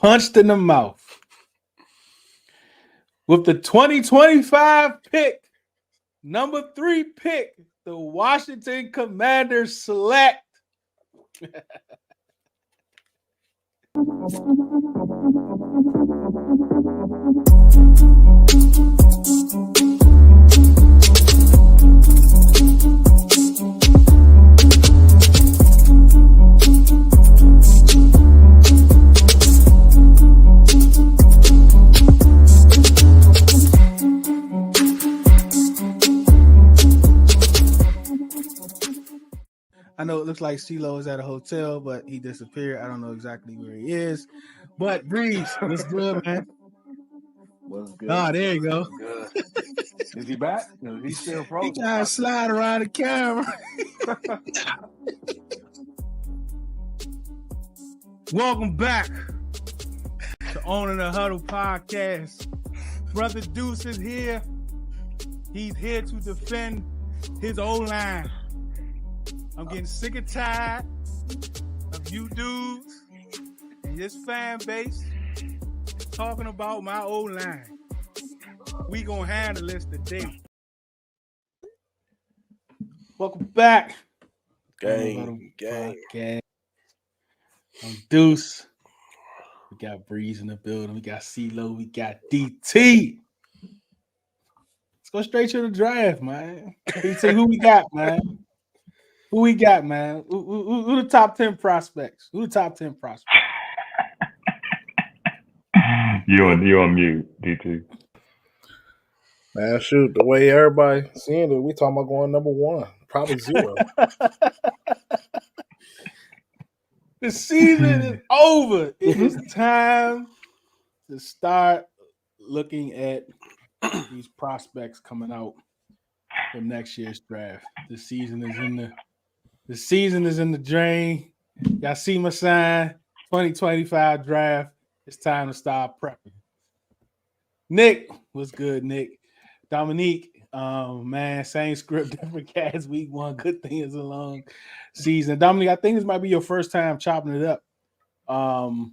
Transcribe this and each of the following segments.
punched in the mouth. With the 2025 pick, number 3 pick, the Washington Commanders select. I know it looks like Ceelo is at a hotel, but he disappeared. I don't know exactly where he is. But Breeze, what's good, man? What's good? Oh, there you go. Good. Is he back? No, he's still He frozen. trying to slide around the camera. Welcome back to Owning the Huddle podcast. Brother Deuce is here. He's here to defend his O-line. I'm getting sick and tired of you dudes and this fan base talking about my O-line. We gonna handle this today. Welcome back. Gang. I'm Deuce. We got Breeze in the building. We got Ceelo. We got DT. Let's go straight to the draft, man. DT, who we got, man? Who the top 10 prospects? You on mute, DT. Man, shoot, the way everybody seeing it, we talking about going number 1. Probably 0. The season is over. It is time to start looking at these prospects coming out for next year's draft. The season is in the drain. Y'all see my sign. 2025 draft. It's time to start prepping. Nick, what's good, Nick? Dominique, man, same script, different cast. Week 1. Good thing it's a long season. Dominique, I think this might be your first time chopping it up. Chopping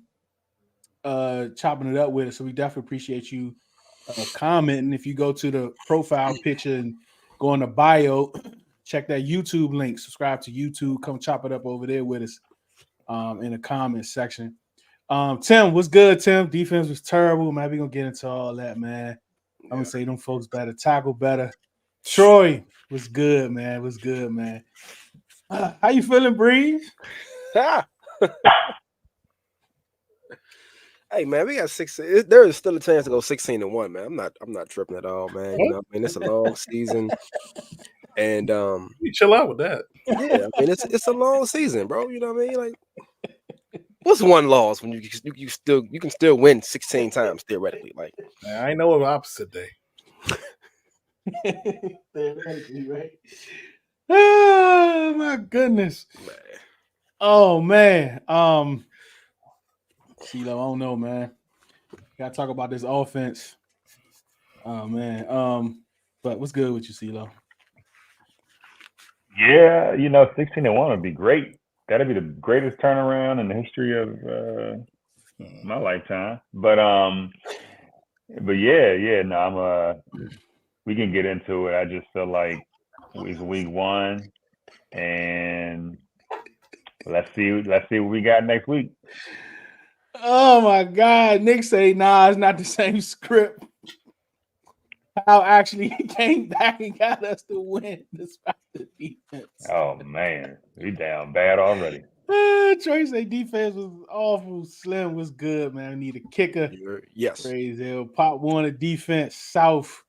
it up with us. So we definitely appreciate you commenting. If you go to the profile picture and go in the bio, check that YouTube link. Subscribe to YouTube. Come chop it up over there with us in the comments section. Tim, what's good, Tim? Defense was terrible. Man, we're going to get into all that, man. I'm going to say them folks better. Tackle better. Troy, what's good, man? How you feeling, Breeze? Hey man, we got 6. There is still a chance to go 16-1, man. I'm not tripping at all, man. You know, I mean, it's a long season, and You chill out with that. yeah, I mean, it's a long season, bro. You know what I mean? Like, what's one loss when you can still win 16 times theoretically? Like, Man, I know of opposite day. Right? Oh my goodness. man. Oh man. Ceelo, I don't know, man. Gotta talk about this offense. Oh man. But what's good with you, Ceelo? Yeah, 16-1 would be great. That'd be the greatest turnaround in the history of my lifetime. But yeah. No, we can get into it. I just feel like it's week 1, and let's see what we got next week. Oh my God. Nick say, nah, it's not the same script. How actually he came back and got us to win despite the defense. Oh man, we down bad already. Troy say defense was awful. Slim was good, man. We need a kicker. Yes. Praise hell. Pop Warner defense. South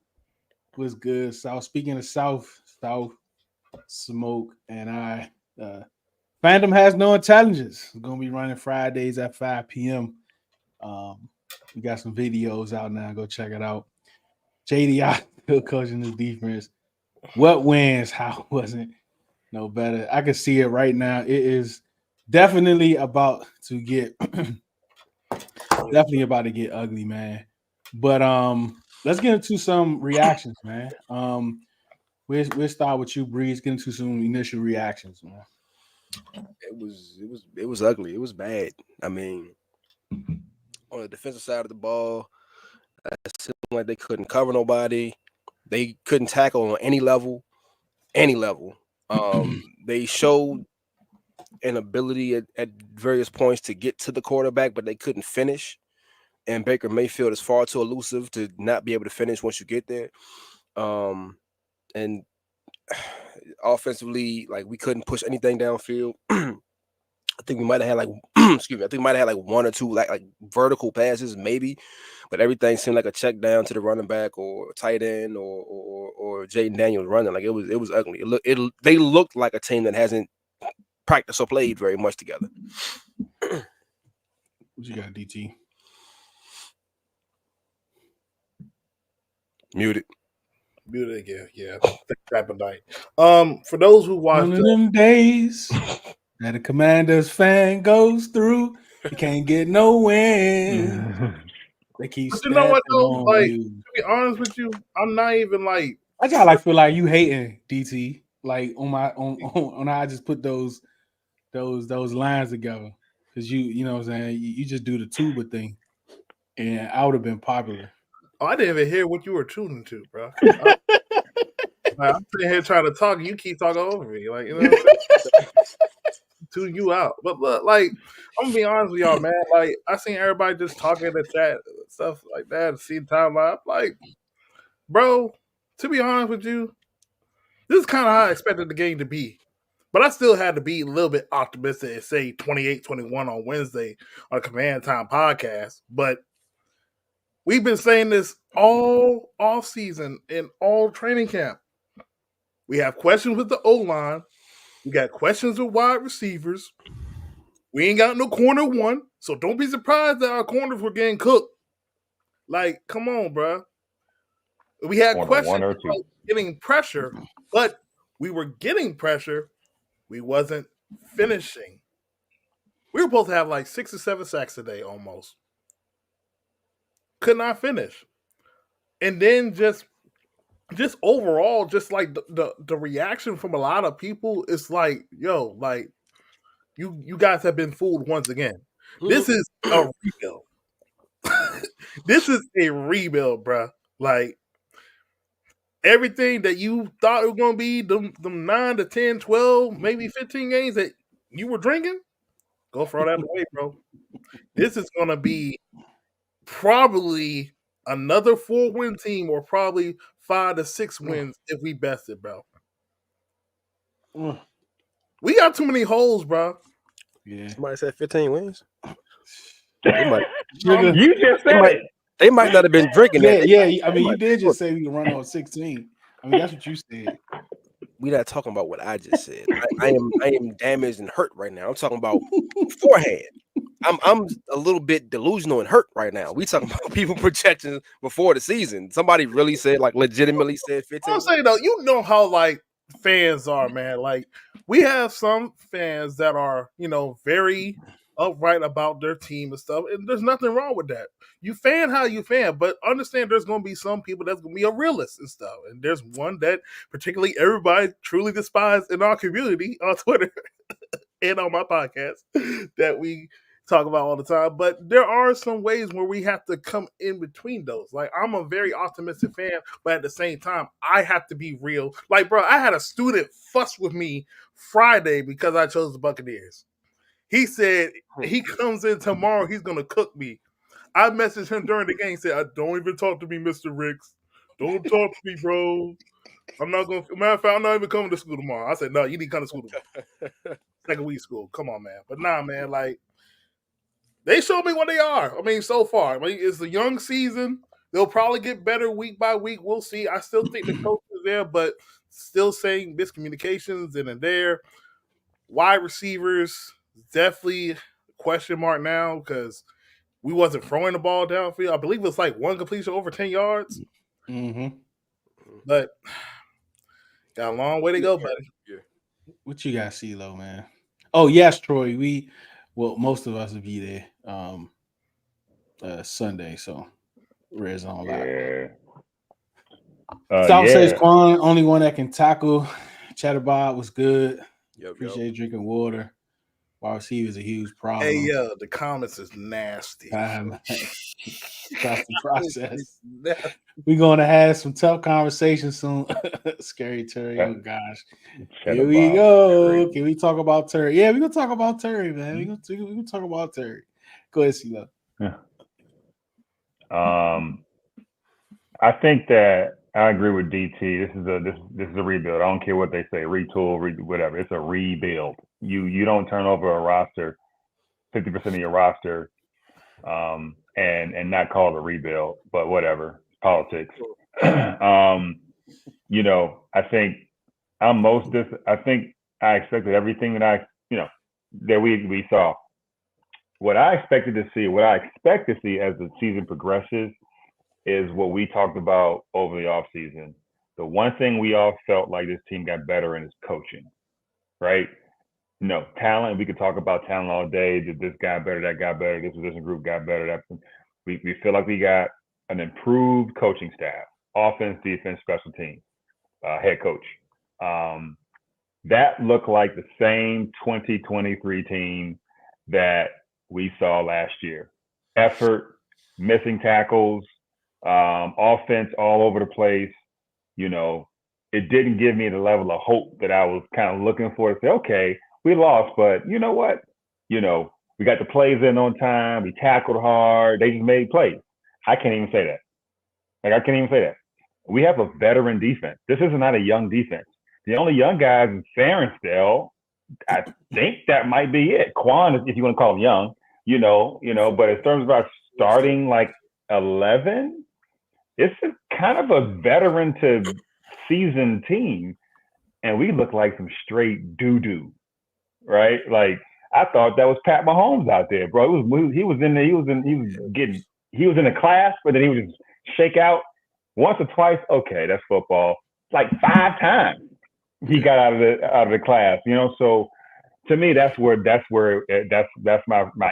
was good. South. Speaking of South Smoke and I. Phantom has no intelligence. We're gonna be running Fridays at 5 p.m. We got some videos out now. Go check it out. Jayden still coaching his defense. What wins? How wasn't no better? I can see it right now. It is definitely about to get ugly, man. But let's get into some reactions, man. We'll start with you, Breeze. Get into some initial reactions, man. It was ugly. It was bad. I mean, on the defensive side of the ball. It seemed like they couldn't cover nobody. They couldn't tackle on any level. They showed an ability at various points to get to the quarterback, but they couldn't finish. And Baker Mayfield is far too elusive to not be able to finish once you get there. And offensively, like, we couldn't push anything downfield. I think we might have had like, excuse me, I think we might have had like one or two like vertical passes, maybe, but everything seemed like a check down to the running back or tight end or Jayden Daniels running. Like, it was ugly. They looked like a team that hasn't practiced or played very much together. What you got, DT? Muted again. Yeah. Type of night. For those who watched one of them days that a Commanders fan goes through, you can't get no win. They keep but you know what though? on Like, you. to be honest with you, I'm not even like I just like feel like you hating DT, like on how I just put those lines together, because you know what I'm saying, you just do the tuba thing, and I would have been popular. Oh, I didn't even hear what you were tuning to, bro. I'm sitting here trying to talk, and you keep talking over me, like, you know what I'm saying? Tune you out. But look, like, I'm gonna be honest with y'all, man. Like, I seen everybody just talking in the chat, stuff like that, see the timeline. Like, bro, to be honest with you, this is kind of how I expected the game to be. But I still had to be a little bit optimistic and say 28-21 on Wednesday on a Command Time podcast. But we've been saying this all off season and all training camp. We have questions with the O-line. We got questions with wide receivers. We ain't got no corner one, so don't be surprised that our corners were getting cooked. Like, come on, bro. We had Corner questions one or about two. getting pressure, but we were getting pressure. We wasn't finishing. We were supposed to have like 6 or 7 sacks a day almost. Could not finish. And then just overall, just like the reaction from a lot of people is like, yo, like, you guys have been fooled once again. This is a rebuild. This is a rebuild, bro. Like, everything that you thought it was going to be, them 9 to 10, 12, maybe 15 games that you were drinking, go throw that away, bro. This is going to be probably another 4-win team, or probably 5 to 6 wins if we bested, bro. We got too many holes, bro. Yeah. Somebody said 15 wins. You just said it. They might not have been drinking that. Yeah. I mean, you did just say we can run on 16. I mean, that's what you said. We're not talking about what I just said. I am damaged and hurt right now. I'm talking about beforehand. I'm a little bit delusional and hurt right now. We talking about people projections before the season. Somebody really said, like, legitimately said 15. I'm saying though, you know how like fans are, man. Like, we have some fans that are, you know, very upright about their team and stuff, and there's nothing wrong with that. You fan how you fan, but understand there's going to be some people that's going to be a realist and stuff, and there's one that particularly everybody truly despises in our community on Twitter and on my podcast that we talk about all the time. But there are some ways where we have to come in between those. Like, I'm a very optimistic fan, but at the same time, I have to be real. Like, bro, I had a student fuss with me Friday because I chose the Buccaneers. He said he comes in tomorrow, he's going to cook me. I messaged him during the game, said, don't even talk to me, Mr. Ricks. Don't talk to me, bro. I'm not going to, matter of fact, I'm not even coming to school tomorrow. I said, no, you need to come to school tomorrow. Second week school. Come on, man. But nah, man, like, they showed me what they are. I mean, so far. I mean, it's a young season. They'll probably get better week by week. We'll see. I still think the coach is there, but still saying miscommunications and there. Wide receivers, definitely question mark now, because we wasn't throwing the ball downfield. I believe it was like one completion over 10 yards. Mm-hmm. But got a long way to go, buddy. Yeah. What you got, Ceelo, man? Oh, yes, Troy. Most of us will be there Sunday, so Red Zone Lab. South says Quan, only one that can tackle. Chatterbox was good. Yep. Appreciate drinking water. wide receiver is a huge problem. Hey, yeah, the comments is nasty. Trust the process. We're going to have some tough conversations soon. Scary Terry. Oh, gosh. Here we go. Can we talk about Terry? Yeah, we're going to talk about Terry, man. We're going to talk about Terry. Go ahead, Ceelo. I think that I agree with DT. This is a rebuild. I don't care what they say, retool, whatever. It's a rebuild. You don't turn over a roster, 50% of your roster, and not call it a rebuild. But whatever, politics. You know, I think I think I expected everything that that we saw. What I expect to see as the season progresses is what we talked about over the offseason. The one thing we all felt like this team got better in is coaching, right? No, talent, we could talk about talent all day. Did this guy better, that guy better, this position group got better. We feel like we got an improved coaching staff, offense, defense, special teams, head coach. That looked like the same 2023 team that we saw last year. Effort, missing tackles, offense all over the place. You know, it didn't give me the level of hope that I was kind of looking for to say, okay, we lost, but you know what? You know, we got the plays in on time. We tackled hard. They just made plays. I can't even say that. I can't even say that. We have a veteran defense. This is not a young defense. The only young guys is Farensdale. I think that might be it. Quan, if you want to call him young, you know, but in terms of our starting like 11, it's kind of a veteran to seasoned team. And we look like some straight doo-doo, right? Like, I thought that was Pat Mahomes out there, bro. He was in there. He was in a class, but then he would just shake out once or twice. Okay, that's football. Like 5 times he got out of the class, you know. So to me, that's my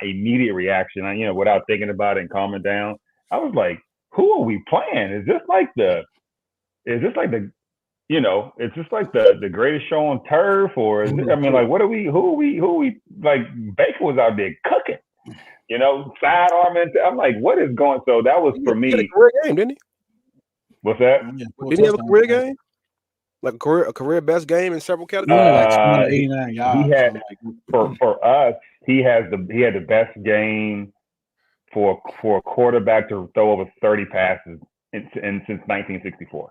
immediate reaction. Without thinking about it and calming down, I was like, who are we playing? Is this like the greatest show on turf, or is it, who are we like? Baker was out there cooking, sidearm into. I'm like, what is going? So that was for me. He had a career game, didn't he? What's that? Didn't he have a career game? Like a career best game in several categories? Like 89 yards. He had for us, he had the best game for a quarterback to throw over 30 passes since 1964.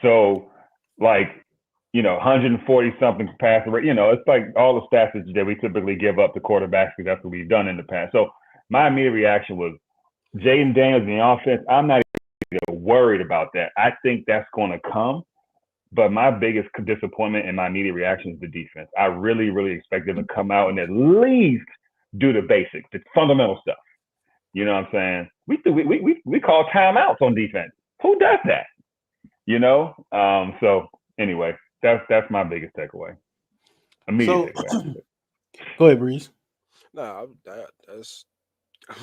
So, 140 something pass rate. It's like all the stats that we typically give up to quarterbacks because that's what we've done in the past. So my immediate reaction was Jayden Daniels in the offense. I'm not even worried about that. I think that's going to come. But my biggest disappointment and my immediate reaction is the defense. I really, really expect them to come out and at least do the basics, the fundamental stuff. You know what I'm saying? We call timeouts on defense. Who does that? So anyway, that's my biggest takeaway. Immediate takeaway. Go ahead, Breeze. No, that's.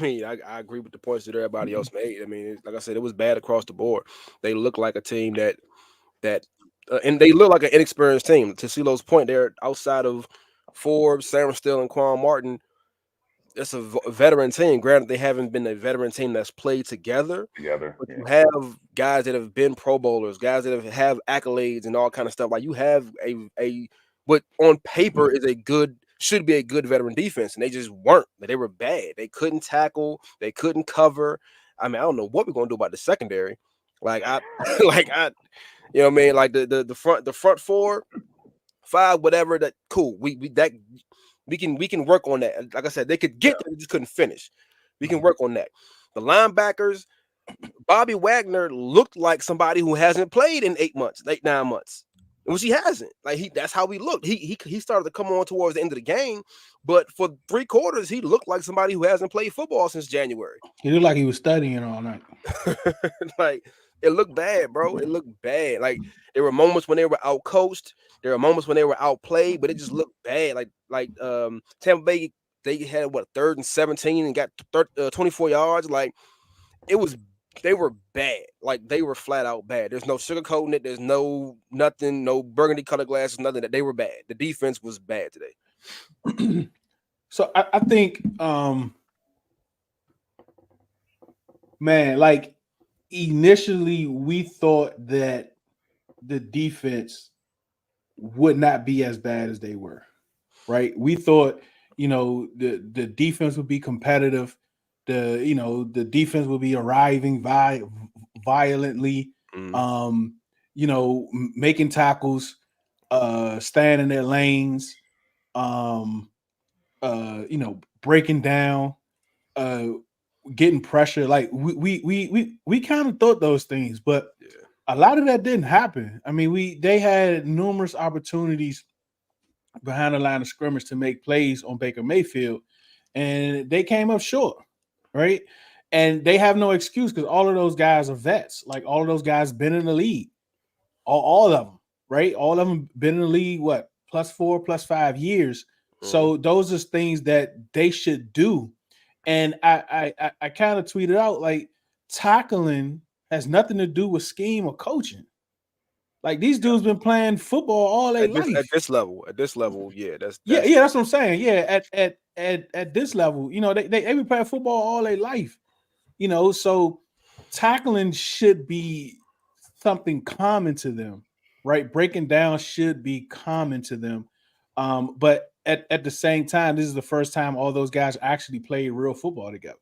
I agree with the points that everybody else made. Like I said, it was bad across the board. They look like a team that and they look like an inexperienced team. To Ceelo's point, they're outside of Forbes, Sam Still, and Quan Martin. It's a veteran team. Granted, they haven't been a veteran team that's played together. But you have guys that have been Pro Bowlers, guys that have accolades and all kind of stuff. Like, you have a what on paper is should be a good veteran defense, and they just weren't. They were bad. They couldn't tackle. They couldn't cover. I don't know what we're gonna do about the secondary. Like you know what I mean? Like the front 4, 5, whatever. That cool. We can work on that. Like I said, they could get there, they just couldn't finish. We can work on that. The linebackers, Bobby Wagner looked like somebody who hasn't played in 9 months. Which he hasn't. That's how he looked. He started to come on towards the end of the game, but for 3 quarters, he looked like somebody who hasn't played football since January. He looked like he was studying all night. It looked bad, bro. It looked bad. There were moments when they were outcoached. There were moments when they were outplayed, but it just looked bad. Tampa Bay, they had 3rd and 17 and got 24 yards. It was They were bad. Like, they were flat out bad. There's no sugarcoating it. There's no nothing, no burgundy colored glasses, nothing. That they were bad. The defense was bad today. So I think, man, like initially we thought that the defense would not be as bad as they were, right? We thought, the defense would be competitive. The defense would be arriving violently, Mm. making tackles, staying in their lanes, breaking down, getting pressure. Like we kind of thought those things, but a lot of that didn't happen. I mean, they had numerous opportunities behind the line of scrimmage to make plays on Baker Mayfield, and they came up short, right? And they have no excuse because all of those guys are vets. Like, all of those guys been in the league, all of them, right? All of them been in the league, what, +4, +5 years. So those are things that they should do. And I kind of tweeted out, like, tackling has nothing to do with scheme or coaching. Like, these dudes been playing football all their life. At this level, yeah, that's that's what I'm saying. Yeah, at this level, they been playing football all their life. So tackling should be something common to them, right? Breaking down should be common to them. But at the same time, this is the first time all those guys actually played real football together.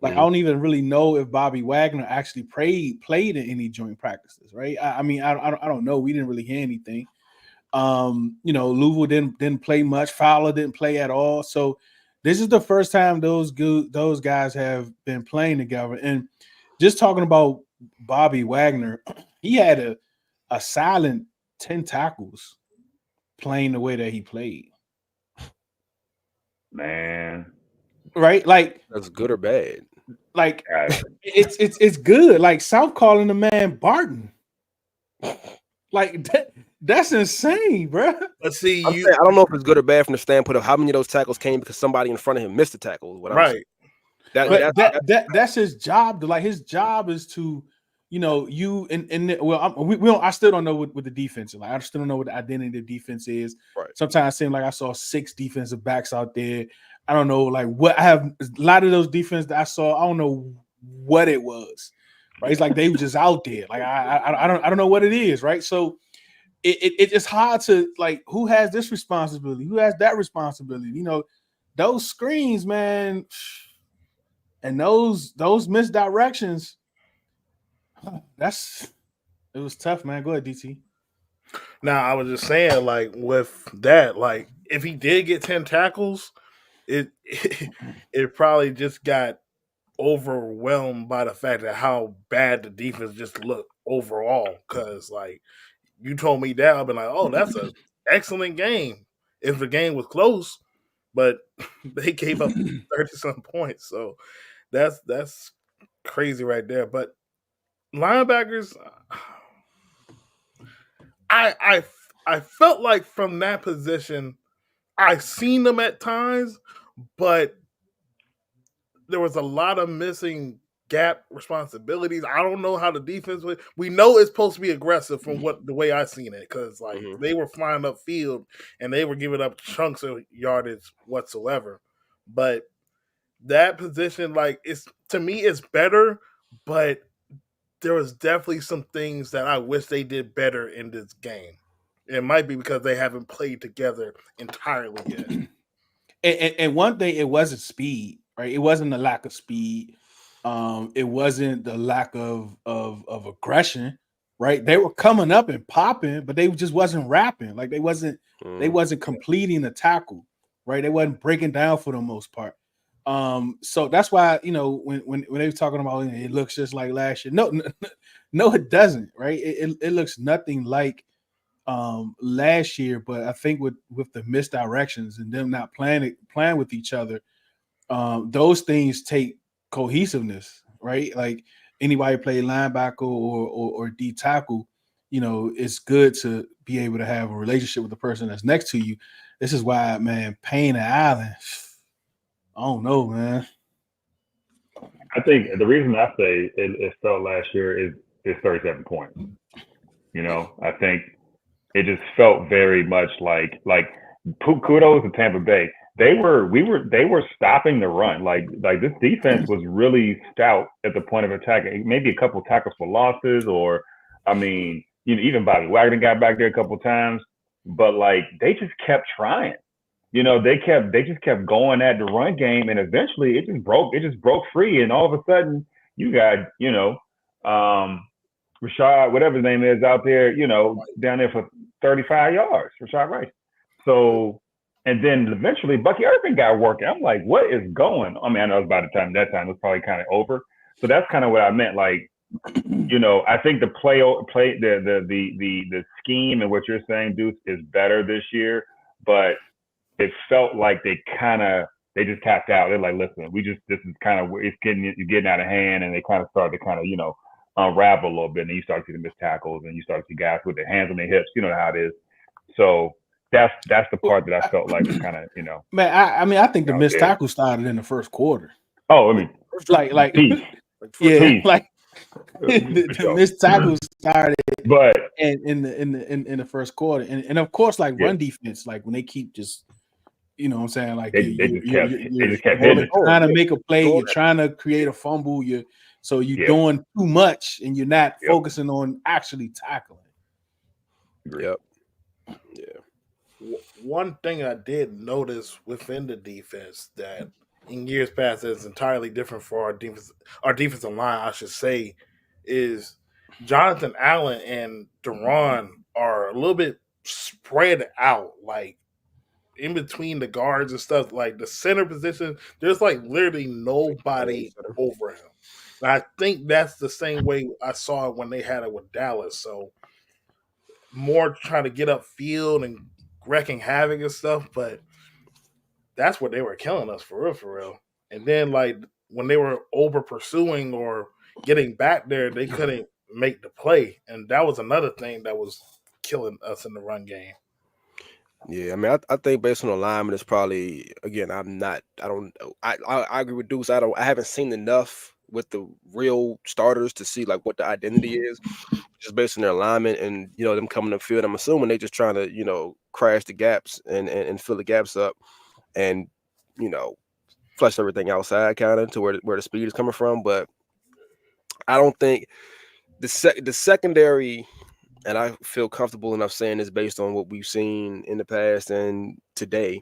Like, I don't even really know if Bobby Wagner actually played in any joint practices, right? I mean, I don't know. We didn't really hear anything. Louisville didn't play much. Fowler didn't play at all. So this is the first time those guys have been playing together. And just talking about Bobby Wagner, he had a silent 10 tackles playing the way that he played. Man. Right? Like, that's good or bad. Like, it's good. Like, South calling the man Barton. Like, that's insane, bro. Let's see. I don't know if it's good or bad from the standpoint of how many of those tackles came because somebody in front of him missed the tackle. Right. That's his job. Like, his job is to, we don't. I still don't know what the defense is like. I still don't know what the identity of the defense is. Right. Sometimes it seems like I saw 6 defensive backs out there. I don't know, like, what I have a lot of those defense that I saw. I don't know what it was. Right. It's like they were just out there. Like, I don't know what it is. Right. So it's hard to, like, who has this responsibility? Who has that responsibility? Those screens, man, and those misdirections. It was tough, man. Go ahead, DT. Now, I was just saying, like, with that, like, if he did get 10 tackles, it probably just got overwhelmed by the fact that how bad the defense just looked overall. Because, like, you told me that, I've been like, oh, that's an excellent game. If the game was close, but they gave up 30-some points. So that's crazy right there. But linebackers, I felt like from that position, I seen them at times, but there was a lot of missing gap responsibilities. I don't know how the defense was. We know it's supposed to be aggressive from the way I seen it, because like they were flying upfield and they were giving up chunks of yardage whatsoever. But that position, like, to me, it's better, but there was definitely some things that I wish they did better in this game. It might be because they haven't played together entirely yet. And one thing, it wasn't speed, right? It wasn't the lack of speed. It wasn't the lack of aggression, right? They were coming up and popping, but they just wasn't rapping. Like, they wasn't completing the tackle, right? They wasn't breaking down for the most part. So that's why, when they were talking about it looks just like last year. No, it doesn't, right? It looks nothing like last year, but I think with the misdirections and them not playing with each other, those things take cohesiveness, right? Like, anybody play linebacker or D tackle, it's good to be able to have a relationship with the person that's next to you. This is why, man, Payne and Allen, I don't know, man. I think the reason I say it felt last year is 37 points. You know, I think it just felt very much like kudos to Tampa Bay. They were stopping the run. Like this defense was really stout at the point of attack. Maybe a couple tackles for losses, or I mean, you know, even Bobby Wagner got back there a couple times, but like they just kept trying. You know, they just kept going at the run game, and eventually it just broke free, and all of a sudden you got, you know, Rashad, whatever his name is, out there, you know, down there for 35 yards, Rashad Rice. So, and then eventually Bucky Irving got working. I'm like, what is going on? I mean, I know it was by the time that time it was probably kind of over. So that's kind of what I meant. Like, you know, I think the the scheme and what you're saying, Deuce, is better this year, but it felt like they just tapped out. They're like, listen, this is kind of, it's getting out of hand, and they kind of started to kind of, you know, unravel a little bit, and then you start to see the missed tackles, and you start to see guys with their hands on their hips. You know how it is. So that's the part that I felt like was kind of, you know. Man, I think the missed tackle started in the first quarter. Oh, I mean, like peace. Yeah, Peace. like the missed tackles started, but in the first quarter, and of course, like run defense, like when they keep just, you know what I'm saying, like they just kept hitting. Trying to make a play, you're trying to create a fumble, you're doing too much, and you're not focusing on actually tackling. Yep. Yeah. One thing I did notice within the defense that in years past is entirely different for our defensive line, I should say, is Jonathan Allen and Deron are a little bit spread out, like in between the guards and stuff. Like the center position, there's like literally nobody over him. And I think that's the same way I saw it when they had it with Dallas. So more trying to get upfield and wrecking havoc and stuff, but that's what they were killing us for real. And then like when they were over pursuing or getting back there, they couldn't make the play, and that was another thing that was killing us in the run game. Yeah, I mean, I think based on alignment, it's probably, again, I agree with Deuce. I haven't seen enough with the real starters to see like what the identity is, just based on their alignment and, you know, them coming to the field. I'm assuming they just trying to, you know, crash the gaps and fill the gaps up, and, you know, flush everything outside kind of to where the speed is coming from. But I don't think the secondary, and I feel comfortable enough saying this based on what we've seen in the past and today,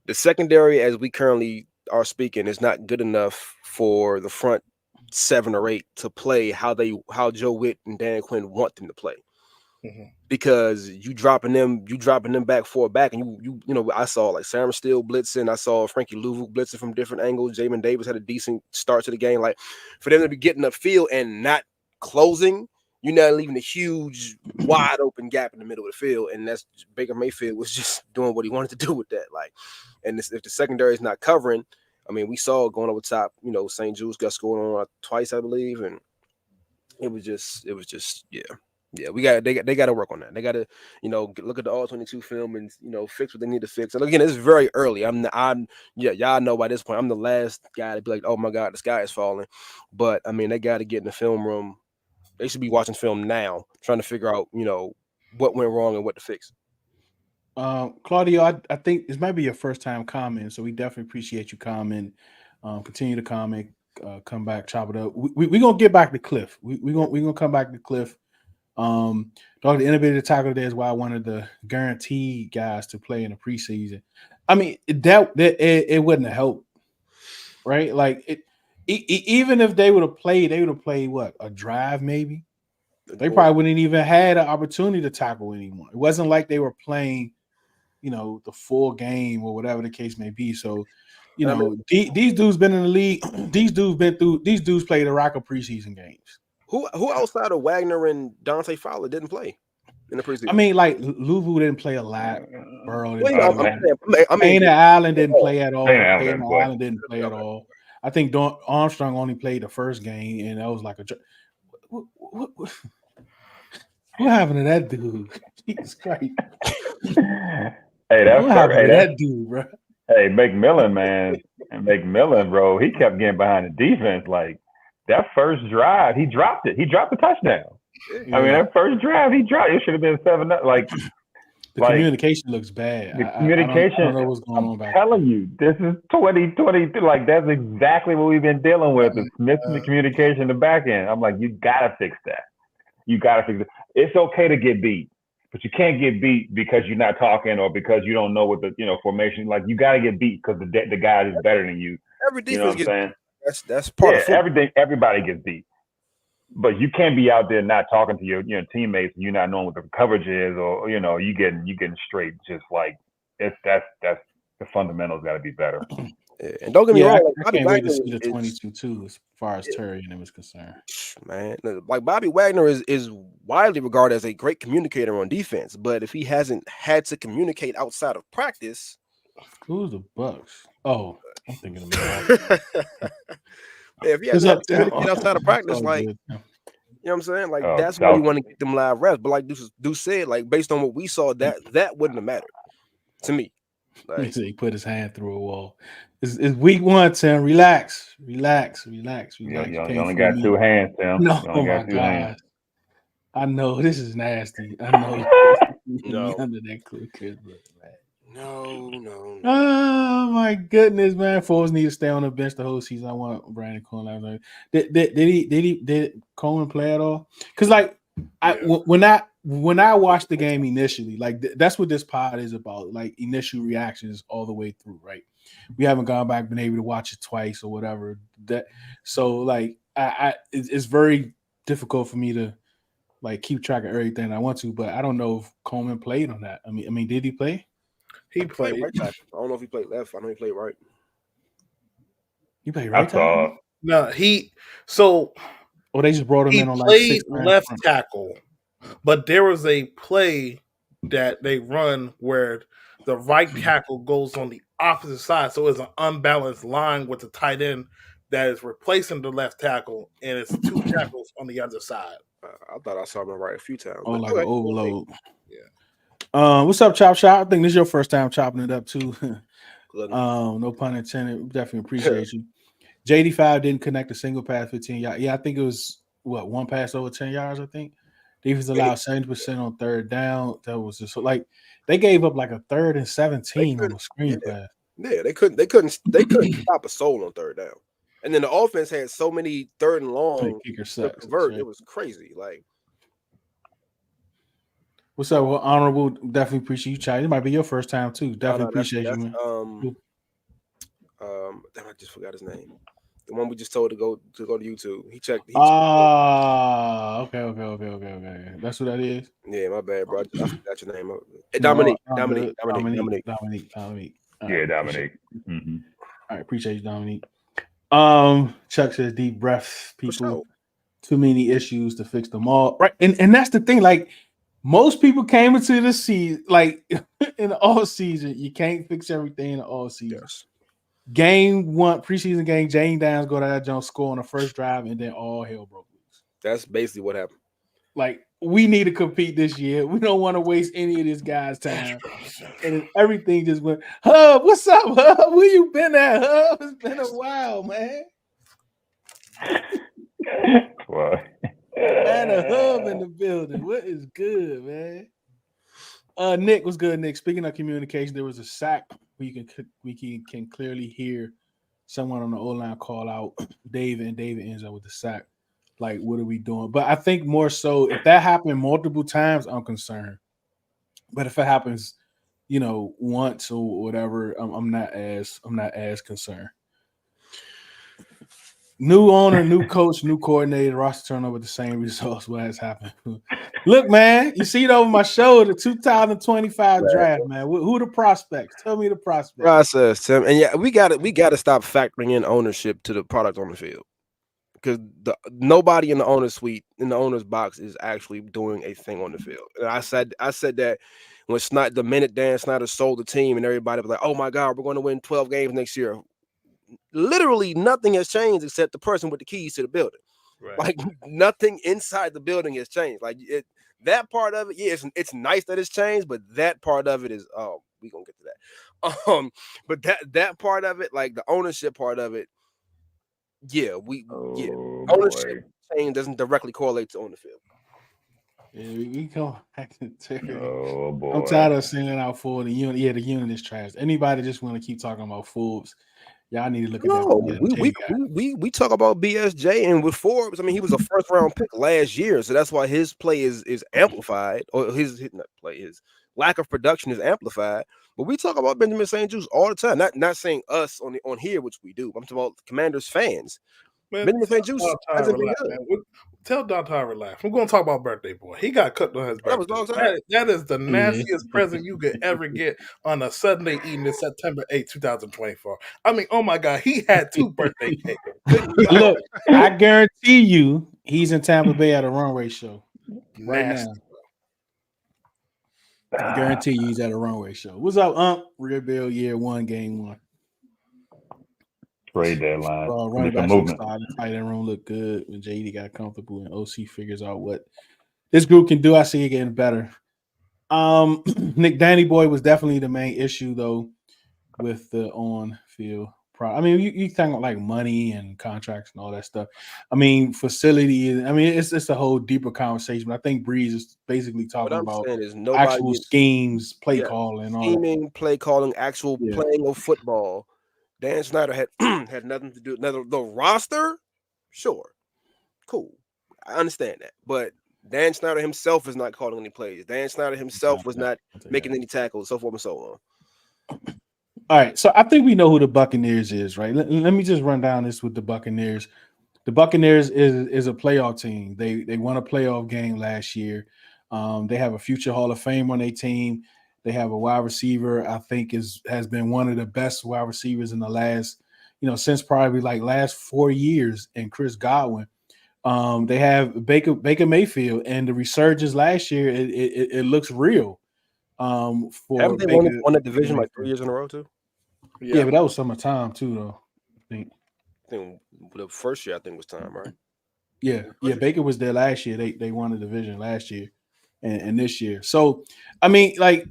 the secondary as we currently are speaking is not good enough for the front 7 or 8 to play how Joe Witt and Dan Quinn want them to play. Because you dropping them back 4 back, and you know, I saw like Sam Steele blitzing, I saw Frankie Louvu blitzing from different angles. Jamin Davis had a decent start to the game. Like, for them to be getting upfield and not closing, you're not leaving a huge wide open gap in the middle of the field, and that's Baker Mayfield was just doing what he wanted to do with that. Like, and if the secondary is not covering, I mean, we saw going over top, you know, St. Jude's got scored on twice, I believe, and it was just yeah, they got to work on that. They got to, you know, look at the all-22 film and, you know, fix what they need to fix. And again, it's very early. Y'all know by this point, I'm the last guy to be like, oh my God, the sky is falling. But I mean, they got to get in the film room. They should be watching film now, trying to figure out, you know, what went wrong and what to fix. Claudio, I think this might be your first time commenting, so we definitely appreciate you commenting. Continue to comment, come back, chop it up. We're gonna get back to Cliff. We're gonna come back to Cliff. The innovative tackle there is why I wanted the guaranteed guys to play in the preseason. I mean, it wouldn't have helped, right? Like even if they would have played, what, a drive maybe. They probably wouldn't even had an opportunity to tackle anyone. It wasn't like they were playing, you know, the full game or whatever the case may be. So, you know, these dudes been in the league. These dudes played a rack of preseason games. Who outside of Wagner and Dante Fowler didn't play in the preseason? I mean, like Louvu didn't play a lot. Burrow didn't play. Payne Allen didn't play at all. Payne Allen didn't play at all. I think Armstrong only played the first game, and that was like what happened to that dude? Jesus Christ! Hey, that's what happened to that dude, bro? Hey, McMillan, man, And McMillan, bro, he kept getting behind the defense. Like that first drive, he dropped it. He dropped the touchdown. Yeah. I mean, that first drive, he dropped. It should have been 7-0. Like the communication looks bad. The communication. I don't know what's going on back telling you, this is 2023. Like that's exactly what we've been dealing with. Is missing the communication in the back end. I'm like, you gotta fix that. You gotta fix it. It's okay to get beat, but you can't get beat because you're not talking or because you don't know what the formation. Like you gotta get beat because the guy is better than you. Every defense you know what I'm saying? That's part of football. Everybody gets beat. But you can't be out there not talking to your teammates and you not knowing what the coverage is, or you getting straight. Just like that's the fundamentals got to be better. Yeah. And don't get me wrong, I can't wait to see the 22 too, as far as Terry and him is concerned. Man, like Bobby Wagner is widely regarded as a great communicator on defense, but if he hasn't had to communicate outside of practice, who's the Bucks? Oh, I'm thinking of that. if he hasn't had to communicate outside of practice, like you know what I'm saying, like that's why you want to get them live reps. But like Deuce said, like based on what we saw, that wouldn't have mattered to me. Like, he put his hand through a wall. It's week 1, Tim. Relax. You only got 2 hands, Tim. No, you only got 2 hands. I know this is nasty. I know no. under that clip, man. No. Oh my goodness, man! Foles need to stay on the bench the whole season. I want Brandon Coleman. Did Coleman play at all? Because when I watched the game initially, like that's what this pod is about, like initial reactions all the way through, right? We haven't gone back, been able to watch it twice or whatever. It's very difficult for me to like keep track of everything I want to, but I don't know if Coleman played on that. I mean, did he play? He played right tackle. I don't know if he played left. I know he played right. He played right tackle? No, they just brought him in on like played left tackle, but there was a play that they run where the right tackle goes on the opposite side, so it's an unbalanced line with the tight end that is replacing the left tackle, and it's 2 tackles on the other side. I thought I saw him right a few times. Oh, like an overload. Yeah. What's up, Chop Shop? I think this is your first time chopping it up too. No pun intended. Definitely appreciate you. JD5 didn't connect a single pass 15 yards. Yeah, I think it was one pass over 10 yards. I think defense allowed 70% on third down. That was just like they gave up like a 3rd and 17 on the screen pass. Yeah, they couldn't stop a soul on third down. And then the offense had so many 3rd and long kicker sucks. Convert. Right. It was crazy. Like, what's up? Well, Honorable, definitely appreciate you, Chad. It might be your first time too. Definitely appreciate you, man. Damn, I just forgot his name. The one we just told to go to YouTube. He checked. Okay. That's what that is. Yeah, my bad, bro. I forgot your name. Dominique. Dominique. Yeah, Dominique. Mm-hmm. All right, appreciate you, Dominique. Chuck says deep breaths, people. Sure. Too many issues to fix them all. Right. And that's the thing. Like most people came into the season, like in the all season, you can't fix everything in the all season. Yes. Game 1, preseason game, Jayden Downs go to that jump, score on the first drive, and then all hell broke loose. That's basically what happened. Like, we need to compete this year. We don't want to waste any of this guy's time. And everything just went, Hub, what's up, Hub? Where you been at, Hub? It's been a while, man. Well, Man, a Hub in the building. What is good, man? Nick, what's good, Nick? Speaking of communication, there was a sack. We can clearly hear someone on the O-line call out David, and David ends up with the sack. Like, what are we doing? But I think more so, if that happened multiple times, I'm concerned. But if it happens, once or whatever, I'm not as concerned. New owner, new coach, new coordinator, roster turnover, the same results. What has happened? Look, man, you see it over my shoulder. 2025 draft, man. Who the prospects? Tell me the prospects. Process, Tim. And yeah, we got to stop factoring in ownership to the product on the field, because nobody in the owner's suite, in the owner's box, is actually doing a thing on the field. And I said that when the minute Dan Snyder sold the team, and everybody was like, "Oh my God, we're going to win 12 games next year." Literally nothing has changed except the person with the keys to the building. Right. Like nothing inside the building has changed. Like that part of it, yeah, it's nice that it's changed, but that part of it is, we're gonna get to that. But that part of it, like the ownership part of it, yeah, Oh ownership boy. change doesn't directly correlate to on the field. Yeah, we go back to Terry. Oh I'm boy. tired of singling out for the unit. Yeah, the unit is trash. Anybody just want to keep talking about Forbes? Y'all need to look at that No, BSJ guy. we talk about BSJ and with Forbes. I mean, he was a first round pick last year, so that's why his play is amplified, or his not play, his lack of production is amplified. But we talk about Benjamin St. Juste all the time. Not saying us on here, which we do. I'm talking about Commanders fans. Man, Benjamin St. Juste Don hasn't been relax, good. man. Tell Don Ty relax. We're going to talk about birthday boy. He got cooked on his That was birthday. long time. That is the Yeah. nastiest present you could ever get on a Sunday evening, September 8th, 2024. I mean, oh my God, he had 2 birthday cakes. Good God. Look, I guarantee you, he's in Tampa Bay at a runway show right Nasty. now. I guarantee you, he's at a runway show. What's up, Real Bill, year 1, game 1. Trade deadline. Running Some back movement. started. Tight end room looked good when JD got comfortable and OC figures out what this group can do. I see it getting better. Nick Danny Boy was definitely the main issue though with the on-field. I mean, you think about like money and contracts and all that stuff. I mean, facility. I mean, it's a whole deeper conversation. But I think Breeze is basically talking about Saying is actual schemes, play calling, all that. scheming, play calling, actual Yeah. playing of football. Dan Snyder had had nothing to do. The roster, sure, cool, I understand that, but Dan Snyder himself is not calling any plays. Dan Snyder himself was not making any tackles, so forth and so on. All right, so I think we know who the Buccaneers is, right? Let me just run down this with the Buccaneers. The Buccaneers is a playoff team. They won a playoff game last year. They have a future Hall of Fame on their team. They have a wide receiver I think has been one of the best wide receivers in the last, since probably like last 4 years, and Chris Godwin. They have Baker Mayfield, and the resurgence last year it looks real. For Haven't they won a division like 3 years in a row too? Yeah, but that was summertime too, though. I think the first year I think was time, right? Yeah. Baker was there last year. They won the division last year, and this year. So, I mean, like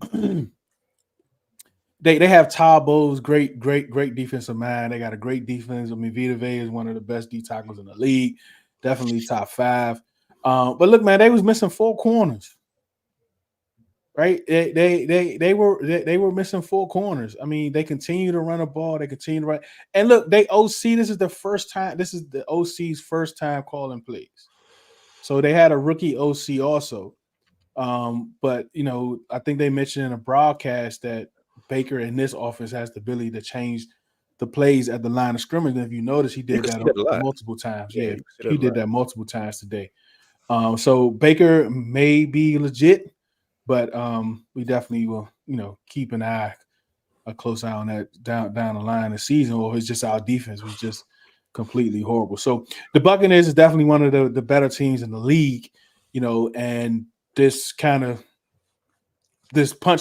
they have Todd Bowles, great defensive mind. They got a great defense. I mean, Vita Vea is one of the best D tackles in the league, definitely top 5. But look, man, they was missing 4 corners. Right, they were missing 4 corners. I mean, they continue to run a ball. They continue to run. And look, OC. This is the first time. This is the OC's first time calling plays. So they had a rookie OC also. But I think they mentioned in a broadcast that Baker in this offense has the ability to change the plays at the line of scrimmage. And if you notice, he did that multiple times. Yeah, he did that multiple times today. So Baker may be legit. But we definitely will, keep a close eye on that down the line of the season, or it's just our defense was just completely horrible. So the Buccaneers is definitely one of the better teams in the league, and this punch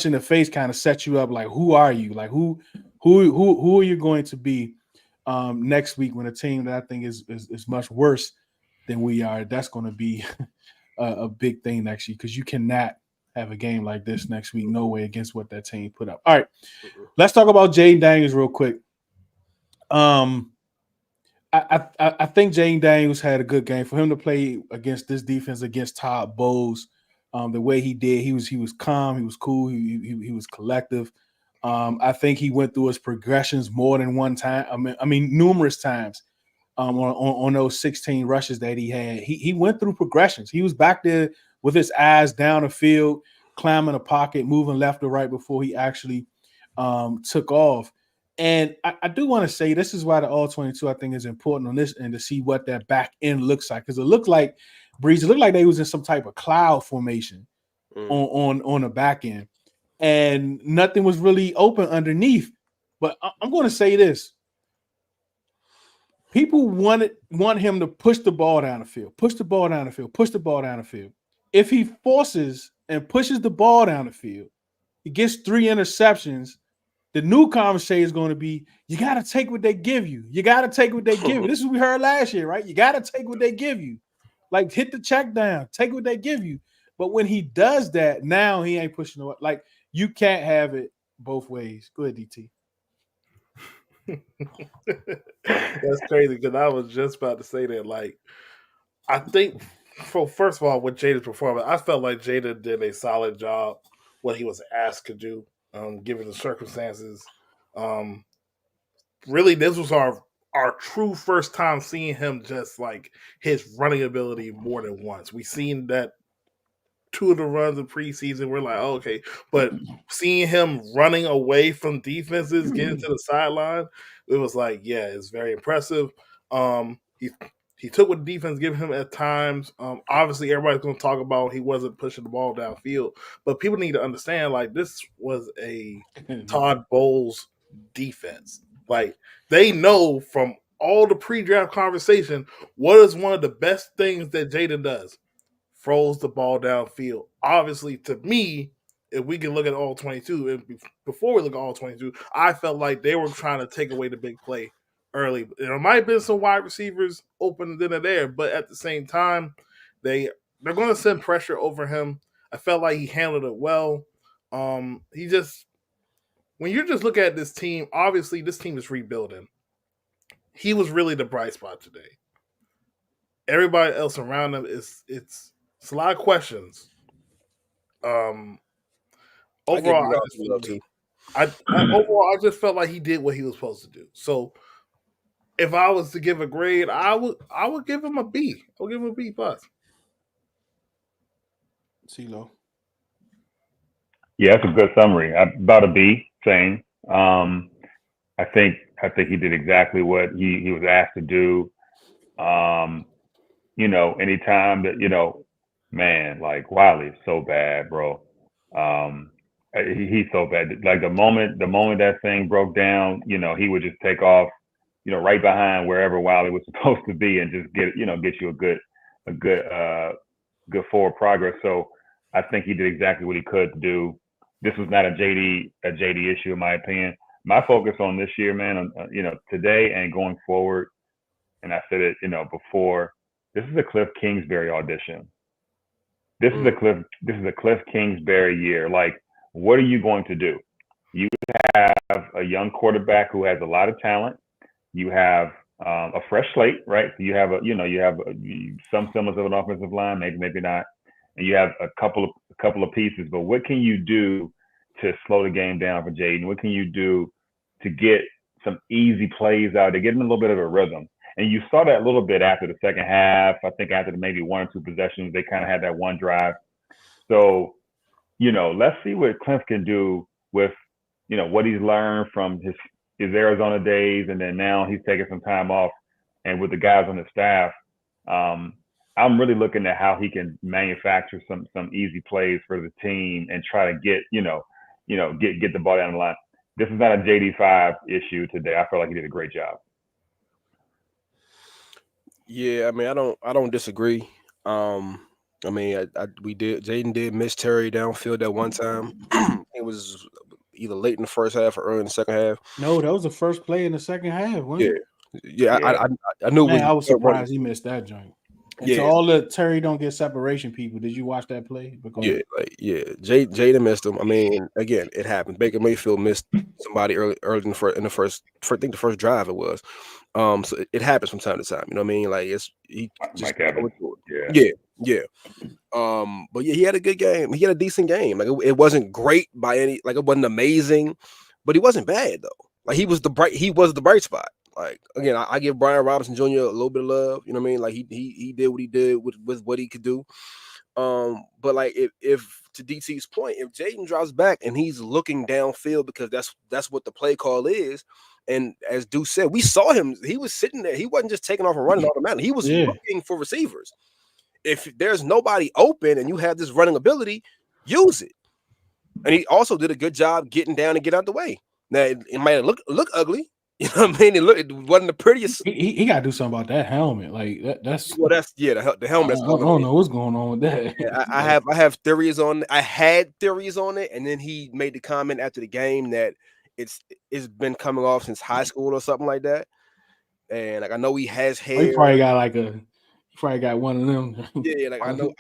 in the face kind of sets you up. Like, who are you? Like, who are you going to be next week when a team that I think is much worse than we are? That's going to be a big thing next year, because you cannot have a game like this next week, no way, against what that team put up. All right, let's talk about Jayden Daniels real quick. I think Jayden Daniels had a good game for him to play against this defense, against Todd Bowles. The way he did, he was calm, he was cool, he was collective. I think he went through his progressions more than one time. I mean, numerous times. On those 16 rushes that he had, he went through progressions. He was back there with his eyes down the field, climbing a pocket, moving left or right before he actually took off. And I do want to say this is why the All-22 I think is important on this end, to see what that back end looks like, because it looked like they was in some type of cloud formation on the back end, and nothing was really open underneath. But I'm going to say this. People want him to push the ball down the field, push the ball down the field, push the ball down the field. If he forces and pushes the ball down the field, he gets 3 interceptions. The new conversation is going to be, you got to take what they give you. You got to take what they give you. This is what we heard last year, right? You got to take what they give you. Like, hit the check down, take what they give you. But when he does that, now he ain't pushing the, like, you can't have it both ways. Go ahead, DT. That's crazy because I was just about to say that. Like, I think, first of all, with Jayden's performance, I felt like Jayden did a solid job what he was asked to do, given the circumstances. Really, this was our true first time seeing him just like his running ability more than once. We seen that 2 of the runs in preseason. We're like, oh, okay, but seeing him running away from defenses, getting to the sideline, it was like, yeah, it's very impressive. He took what the defense gave him at times. Obviously, everybody's going to talk about he wasn't pushing the ball downfield, but people need to understand, like, this was a Todd Bowles defense. Like, they know from all the pre-draft conversation what is one of the best things that Jayden does. Throws the ball downfield. Obviously, to me, if we can look at all 22, and before we look at all 22, I felt like they were trying to take away the big play early. There might have been some wide receivers open than there, but at the same time, they're going to send pressure over him. I felt like he handled it well. He just, when you're just looking at this team, obviously this team is rebuilding. He was really the bright spot today. Everybody else around him it's a lot of questions. Overall, I just felt like he did what he was supposed to do. So, if I was to give a grade, I would give him a B. I would give him a B plus. Ceelo. Yeah, that's a good summary. About a B, same. I think he did exactly what he was asked to do. Anytime that man, like Wiley's so bad, bro. He's so bad. Like the moment that thing broke down, he would just take off, right behind wherever Wiley was supposed to be, and just get you a good forward progress. So I think he did exactly what he could do. This was not a JD issue, in my opinion. My focus on this year, man, today and going forward, and I said it, before. This is a Cliff Kingsbury audition. This is a Cliff Kingsbury year. Like, what are you going to do? You have a young quarterback who has a lot of talent. You have a fresh slate, right? You have some semblance of an offensive line, maybe not, and you have a couple of pieces. But what can you do to slow the game down for Jayden? What can you do to get some easy plays out, to get in a little bit of a rhythm? And you saw that a little bit after the second half. I think after maybe 1 or 2 possessions, they kind of had that one drive. So, let's see what Cliff can do with, what he's learned from his Arizona days, and then now he's taking some time off, and with the guys on his staff, I'm really looking at how he can manufacture some easy plays for the team and try to get get the ball down the line. This is not a JD5 issue today. I feel like he did a great job. Yeah, I mean, I don't disagree. Jayden did miss Terry downfield that one time. It was either late in the first half or early in the second half. No, that was the first play in the second half. Yeah. I knew. Man, I was surprised he missed that joint. And to all the Terry don't get separation people, did you watch that play? Jayden missed him. I mean, again, it happened. Baker Mayfield missed somebody early in the first. I think the first drive it was. So it happens from time to time. You know what I mean? Like he just yeah. But yeah, he had a good game. He had a decent game. Like it wasn't great by any. Like it wasn't amazing, but he wasn't bad though. Like he was the bright spot. Like again, I give Brian Robinson Jr. a little bit of love. You know what I mean? Like he did what he did with what he could do. But like if to DT's point, if Jayden drops back and he's looking downfield because that's what the play call is, and as Deuce said, we saw him. He was sitting there. He wasn't just taking off and running automatically. He was looking for receivers. If there's nobody open and you have this running ability, use it. And he also did a good job getting down and get out the way. Now it might look ugly. You know what I mean? It wasn't the prettiest. He got to do something about that helmet. Like that's the helmet. I don't know what's going on with that. Yeah, I have theories on. I had theories on it, and then he made the comment after the game that it's been coming off since high school or something like that. And like I know he has hair. He probably got one of them. Yeah, like I know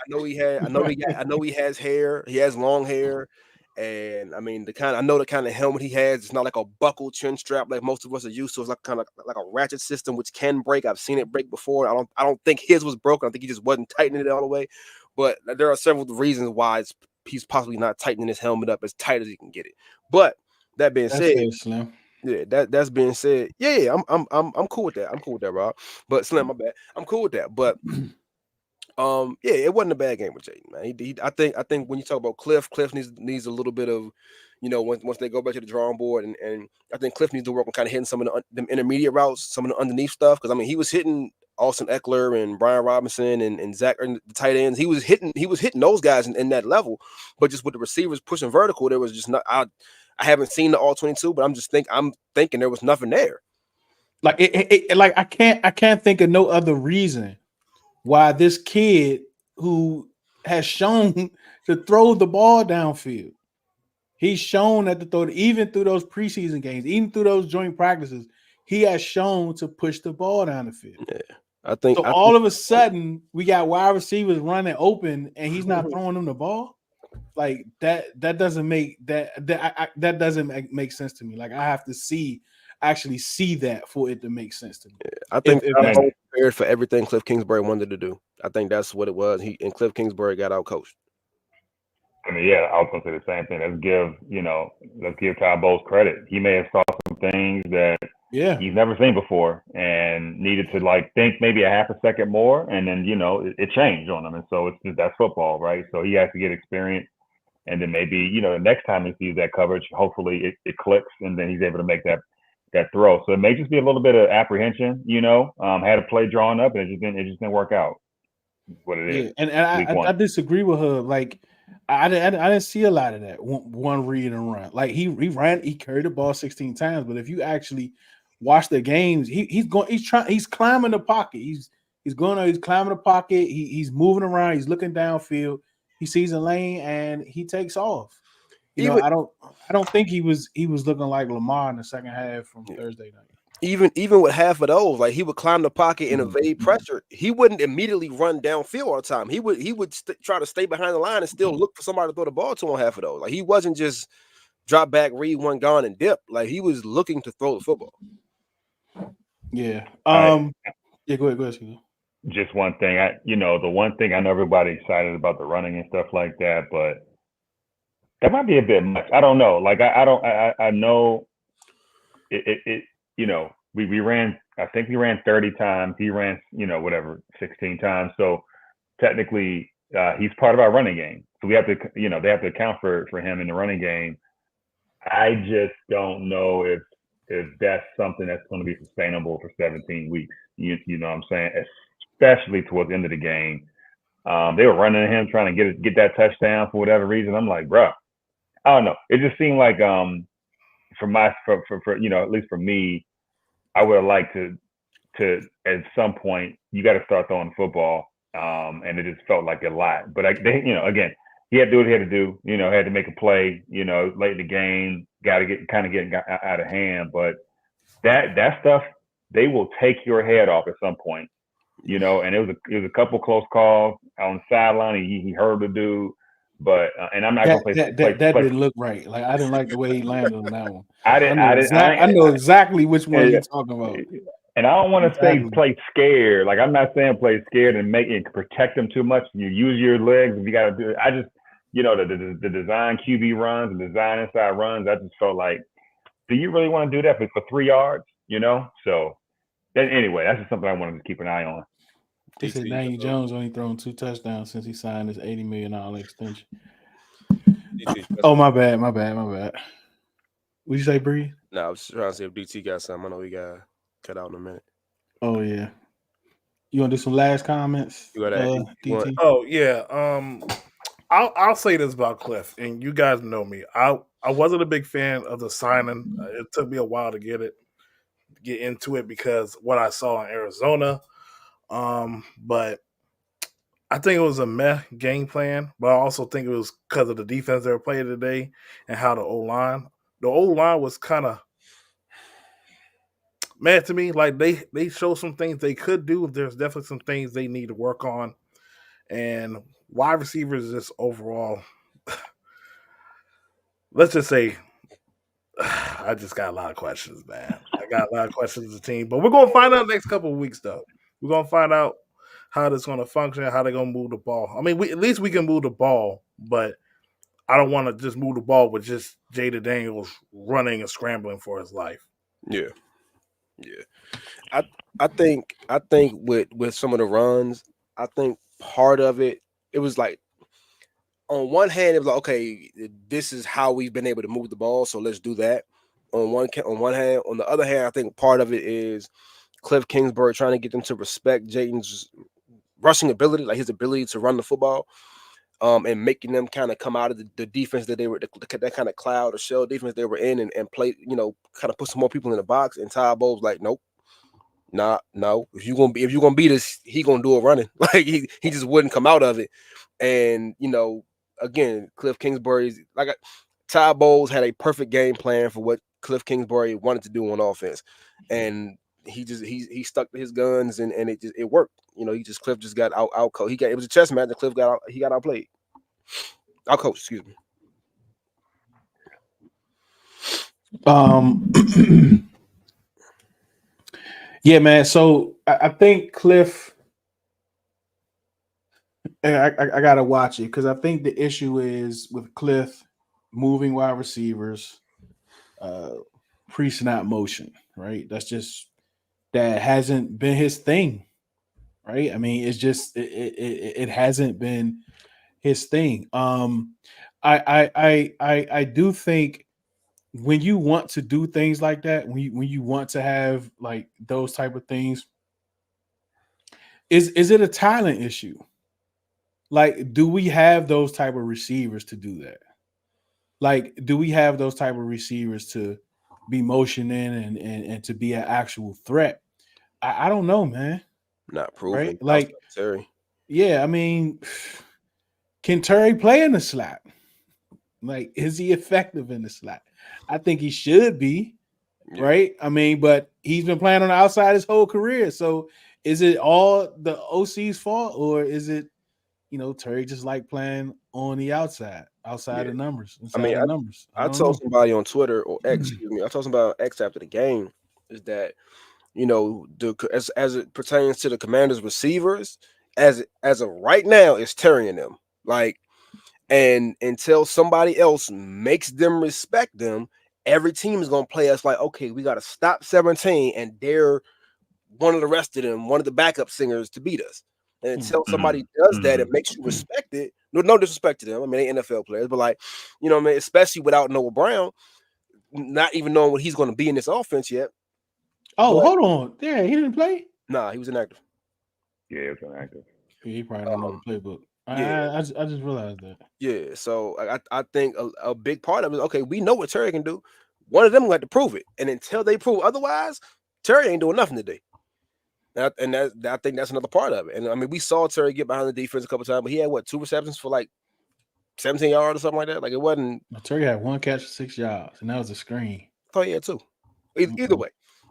he has hair. He has long hair, And I mean, I know the kind of helmet he has. It's not like a buckle chin strap like most of us are used to. It's like kind of like a ratchet system, which can break. I've seen it break before. I don't think his was broken. I think he just wasn't tightening it all the way. But there are several reasons why he's possibly not tightening his helmet up as tight as he can get it. But that being said, fair, Slim. yeah, that's being said, yeah, I'm cool with that. I'm cool with that, Rob. But Slim, my bad. I'm cool with that. But yeah, it wasn't a bad game with Jayden, man. I think when you talk about Cliff needs a little bit of, once they go back to the drawing board, and I think Cliff needs to work on kind of hitting some of the intermediate routes, some of the underneath stuff. Because I mean, he was hitting Austin Eckler and Brian Robinson and Zach, and the tight ends. He was hitting those guys in that level, but just with the receivers pushing vertical, there was just not. I haven't seen the all 22, but I'm thinking there was nothing there. Like like I can't think of no other reason why this kid who has shown to throw the ball downfield, he's shown that to throw, even through those preseason games, even through those joint practices, he has shown to push the ball down the field. Yeah, I think all of a sudden we got wide receivers running open and he's not throwing them the ball. Like that doesn't make that doesn't make sense to me. Like I have to actually see that for it to make sense to me. Yeah, I think I'm prepared for everything Cliff Kingsbury wanted to do. I think that's what it was. Cliff Kingsbury got out coached. I mean, yeah, I was gonna say the same thing. Let's give Todd Bowles credit. He may have saw some things that he's never seen before and needed to think maybe a half a second more, and then it changed on him. And so that's football, right? So he has to get experience, and then maybe the next time he sees that coverage, hopefully it clicks, and then he's able to make that throw. So it may just be a little bit of apprehension, had a play drawn up and it just didn't work out. That's what it is. And I disagree with her. Like I didn't see a lot of that one read and run. Like he carried the ball 16 times, but if you actually watch the games, he's climbing the pocket. He's climbing the pocket. He's moving around. He's looking downfield. He sees a lane and he takes off. I don't think he was looking like Lamar in the second half from Thursday night. Even with half of those, like he would climb the pocket and evade pressure. He wouldn't immediately run downfield all the time. He would try to stay behind the line and still look for somebody to throw the ball to on half of those. Like he wasn't just drop back, read one, gone, and dip. Like he was looking to throw the football. Yeah. Yeah. Go ahead. Just one thing. The one thing I know everybody's excited about the running and stuff like that, but that might be a bit much. I don't know. Like I know it. We ran. I think we ran 30 times. He ran 16 times. So technically, he's part of our running game. So we have to they have to account for him in the running game. I just don't know if that's something that's going to be sustainable for 17 weeks. You know what I'm saying? Especially towards the end of the game. They were running at him trying to get that touchdown for whatever reason. I'm like, bro, I don't know. It just seemed like for at least for me, I would have liked to at some point you got to start throwing the football. And it just felt like a lot. But again, he had to do what he had to do. Had to make a play. Late in the game, got to get out of hand. But that stuff, they will take your head off at some point. And it was a couple close calls on the sideline. He heard the dude. But and I'm not gonna play. That didn't look right. Like I didn't like the way he landed on that one. I know exactly which one you're talking about. And I don't want to say play scared. Like I'm not saying play scared and make it protect them too much. You use your legs if you got to do it. I just the design QB runs and design inside runs. I just felt like, do you really want to do that for 3 yards? So anyway, that's just something I wanted to keep an eye on. They said Daniel Jones only thrown 2 touchdowns since he signed his $80 million extension. Oh, my bad. What'd you say, Bree? No, I was trying to see if DT got something. I know we got cut out in a minute. Oh, yeah. You want to do some last comments? DT? Oh, yeah. I'll say this about Cliff, and you guys know me. I wasn't a big fan of the signing. It took me a while to get into it because what I saw in Arizona. But I think it was a meh game plan, but I also think it was because of the defense they were playing today and how the O-line was kind of mad to me. Like they showed some things they could do. There's definitely some things they need to work on. And wide receivers just overall, let's just say, I just got a lot of questions, man. I got a lot of questions as a team, but we're gonna find out next couple of weeks, though. We're gonna find out how this gonna function, how they're gonna move the ball. I mean, at least we can move the ball, but I don't want to just move the ball with just Jayden Daniels running and scrambling for his life. Yeah. I think with some of the runs, I think part of it was like, on one hand, it was like, okay, this is how we've been able to move the ball, so let's do that. On one hand, on the other hand, I think part of it is Cliff Kingsbury trying to get them to respect Jayden's rushing ability, like his ability to run the football, and making them kind of come out of the defense that they were, that kind of cloud or shell defense they were in, and play, kind of put some more people in the box. And Ty Bowles like, nope. No. If you're gonna beat us, he gonna do it running. Like he just wouldn't come out of it. And again, Cliff Kingsbury's like, Ty Bowles had a perfect game plan for what Cliff Kingsbury wanted to do on offense, and he stuck to his guns, and it worked. Cliff just got out coached. It was a chess match, and Cliff got outplayed. Out coached, excuse me. Yeah, man. So I think Cliff, I gotta watch it, because I think the issue is with Cliff moving wide receivers, pre-snap motion, right? That hasn't been his thing, right? I mean, it's just it hasn't been his thing. I do think when you want to do things like that, when you want to have like those type of things, is it a talent issue? Like, do we have those type of receivers to do that? Like, do we have those type of receivers to be motioning and to be an actual threat? I don't know, man. Not proven. Right? Like, Terry. Yeah, I mean, can Terry play in the slot? Like, is he effective in the slot? I think he should be, right? I mean, but he's been playing on the outside his whole career. So is it all the OC's fault, or is it, Terry just like playing on the outside the numbers? I told somebody on Twitter or X, excuse me, I told somebody on X after the game, is that, as it pertains to the Commanders receivers, as of right now, it's Terry and them. Like, and until somebody else makes them respect them, every team is going to play us like, okay, we got to stop 17 and dare one of the rest of them, one of the backup singers, to beat us. And until somebody does that and makes you respect it, no disrespect to them. I mean, they NFL players, but like, especially without Noah Brown, not even knowing what he's going to be in this offense yet. Oh, hold on. Yeah, he didn't play? Nah, he was inactive. Yeah, he was inactive. He probably don't know the playbook. Yeah. I just realized that. Yeah, so I think a big part of it is, okay, we know what Terry can do. One of them got to prove it. And until they prove otherwise, Terry ain't doing nothing today. I think that's another part of it. And I mean, we saw Terry get behind the defense a couple times, but he had 2 receptions for like 17 yards or something like that. Like, it wasn't. Terry had 1 catch for 6 yards, and that was a screen. I thought he had 2.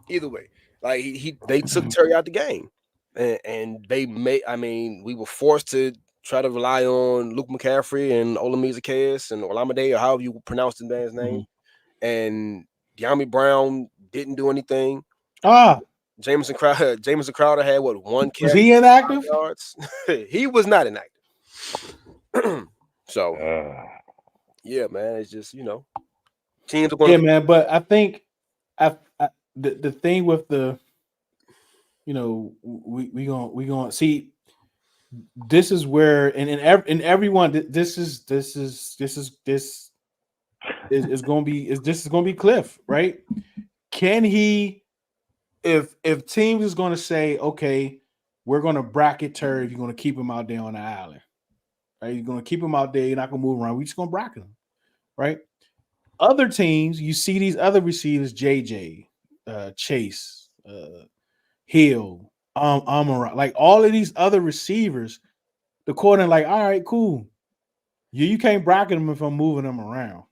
Either way, like they took Terry out the game, and they made. I mean, we were forced to try to rely on Luke McCaffrey and Olamide Zaccheaus and Olamide, or however you pronounce the man's name, and De'Ami Brown didn't do anything. Jamison Crowder had 1 catch. Was he inactive? Yards. He was not inactive. So, yeah, man, it's just teams are going. Yeah, man, but I think the thing with the, we gonna see. This is where and everyone this is going to be Cliff, right? Can he? If teams is going to say, okay, we're going to bracket Terry, you're going to keep him out there on the island, right? You're going to keep him out there. You're not going to move around. We're just going to bracket him, right? Other teams, you see these other receivers, JJ, Chase, Hill, Amara, like all of these other receivers, the corner like, all right, cool. You can't bracket him if I'm moving him around.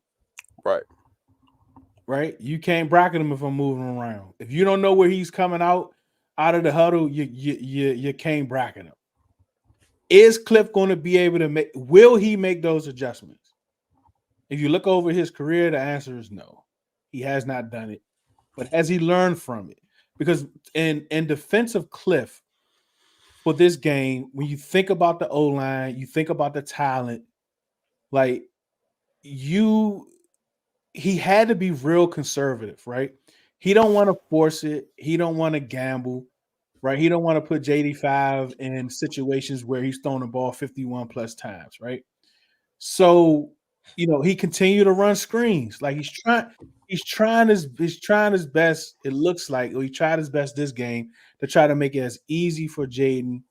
Right? You can't bracket him if I'm moving around. If you don't know where he's coming out of the huddle, you can't bracket him. Is Cliff going to be able to will he make those adjustments? If you look over his career, the answer is no. He has not done it. But has he learned from it? Because in defense of Cliff for this game, when you think about the O-line, you think about the talent, like he had to be real conservative, right? He don't want to force it. He don't want to gamble, right? He don't want to put JD5 in situations where he's throwing the ball 51 plus times, right? So, he continued to run screens. Like he's trying his best, it looks like, or he tried his best this game to try to make it as easy for Jayden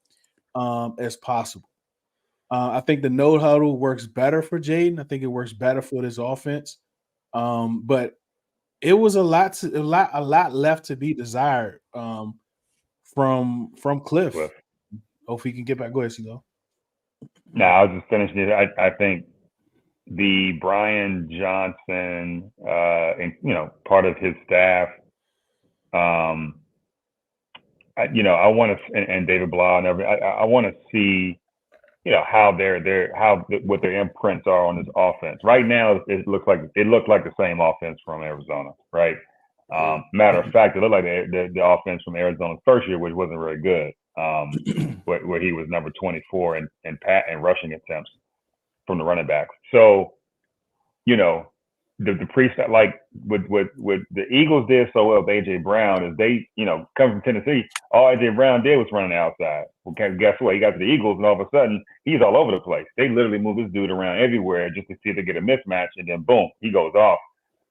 as possible. I think the no huddle works better for Jayden. I think it works better for this offense. But it was a lot left to be desired from Cliff. Hope he can get back. Go ahead, Ceelo. No, I was just finishing it. I think the Brian Johnson, and part of his staff, I want to, and David Blau and everything. I want to see, how what their imprints are on this offense. Right now, it looked like the same offense from Arizona, right? Matter of fact, it looked like the offense from Arizona's first year, which wasn't very good, where he was number 24 in rushing attempts from the running backs. So, the preset, like what the Eagles did so well with AJ Brown is they, coming from Tennessee, all AJ Brown did was running outside. Well, guess what? He got to the Eagles, and all of a sudden he's all over the place. They literally move this dude around everywhere just to see if they get a mismatch, and then boom, he goes off.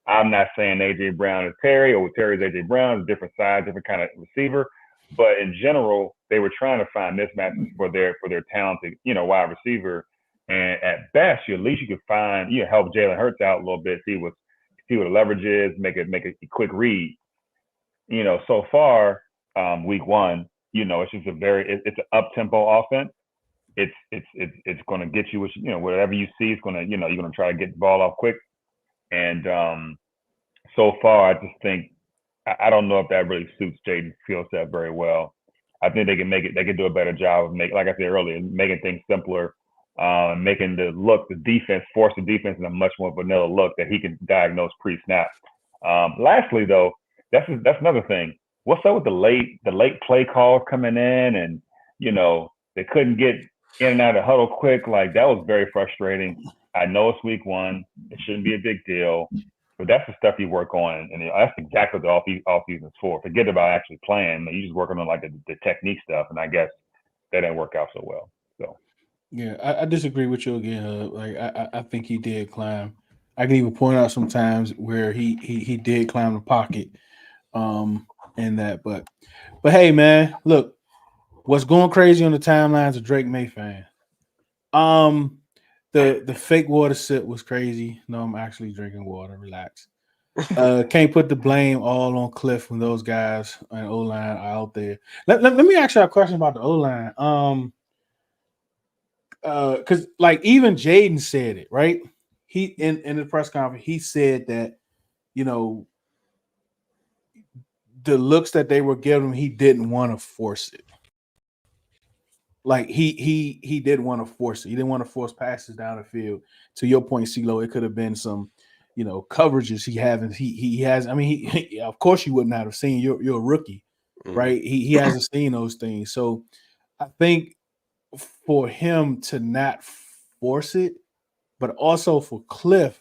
I'm not saying AJ Brown is Terry or Terry's AJ Brown is a different size, different kind of receiver, but in general, they were trying to find mismatches for their talented, wide receiver. And at best, at least you could find, help Jalen Hurts out a little bit, see what the leverage is, make a quick read. So far, week one, it's just it's an up tempo offense. It's going to get you, whatever you see, it's going to, you're going to try to get the ball off quick. And so far, I just think I don't know if that really suits Jayden's skill set very well. I think they can do a better job of like I said earlier, making things simpler. Making force the defense in a much more vanilla look that he can diagnose pre-snap. Lastly, though, that's another thing. What's up with the late play calls coming in, and they couldn't get in and out of huddle quick? Like that was very frustrating. I know it's week one; it shouldn't be a big deal, but that's the stuff you work on, and that's exactly what the off season's for. Forget about actually playing; you just working on like the technique stuff, and I guess that didn't work out so well. So. Yeah, I disagree with you again. Like I think he did climb. I can even point out some times where he did climb the pocket, and that. But hey, man, look, what's going crazy on the timelines of Drake May fan? The fake water sip was crazy. No, I'm actually drinking water. Relax. Can't put the blame all on Cliff when those guys and O-line are out there. Let me ask you a question about the O-line. Because like even Jayden said it, right? He in the press conference, he said that the looks that they were giving him, he didn't want to force it. Like he didn't want to force it. He didn't want to force passes down the field. To your point, Ceelo, it could have been some coverages he haven't. He has. I mean, he of course you would not have seen. You're a rookie, right? He hasn't seen those things. So I think for him to not force it, but also for Cliff,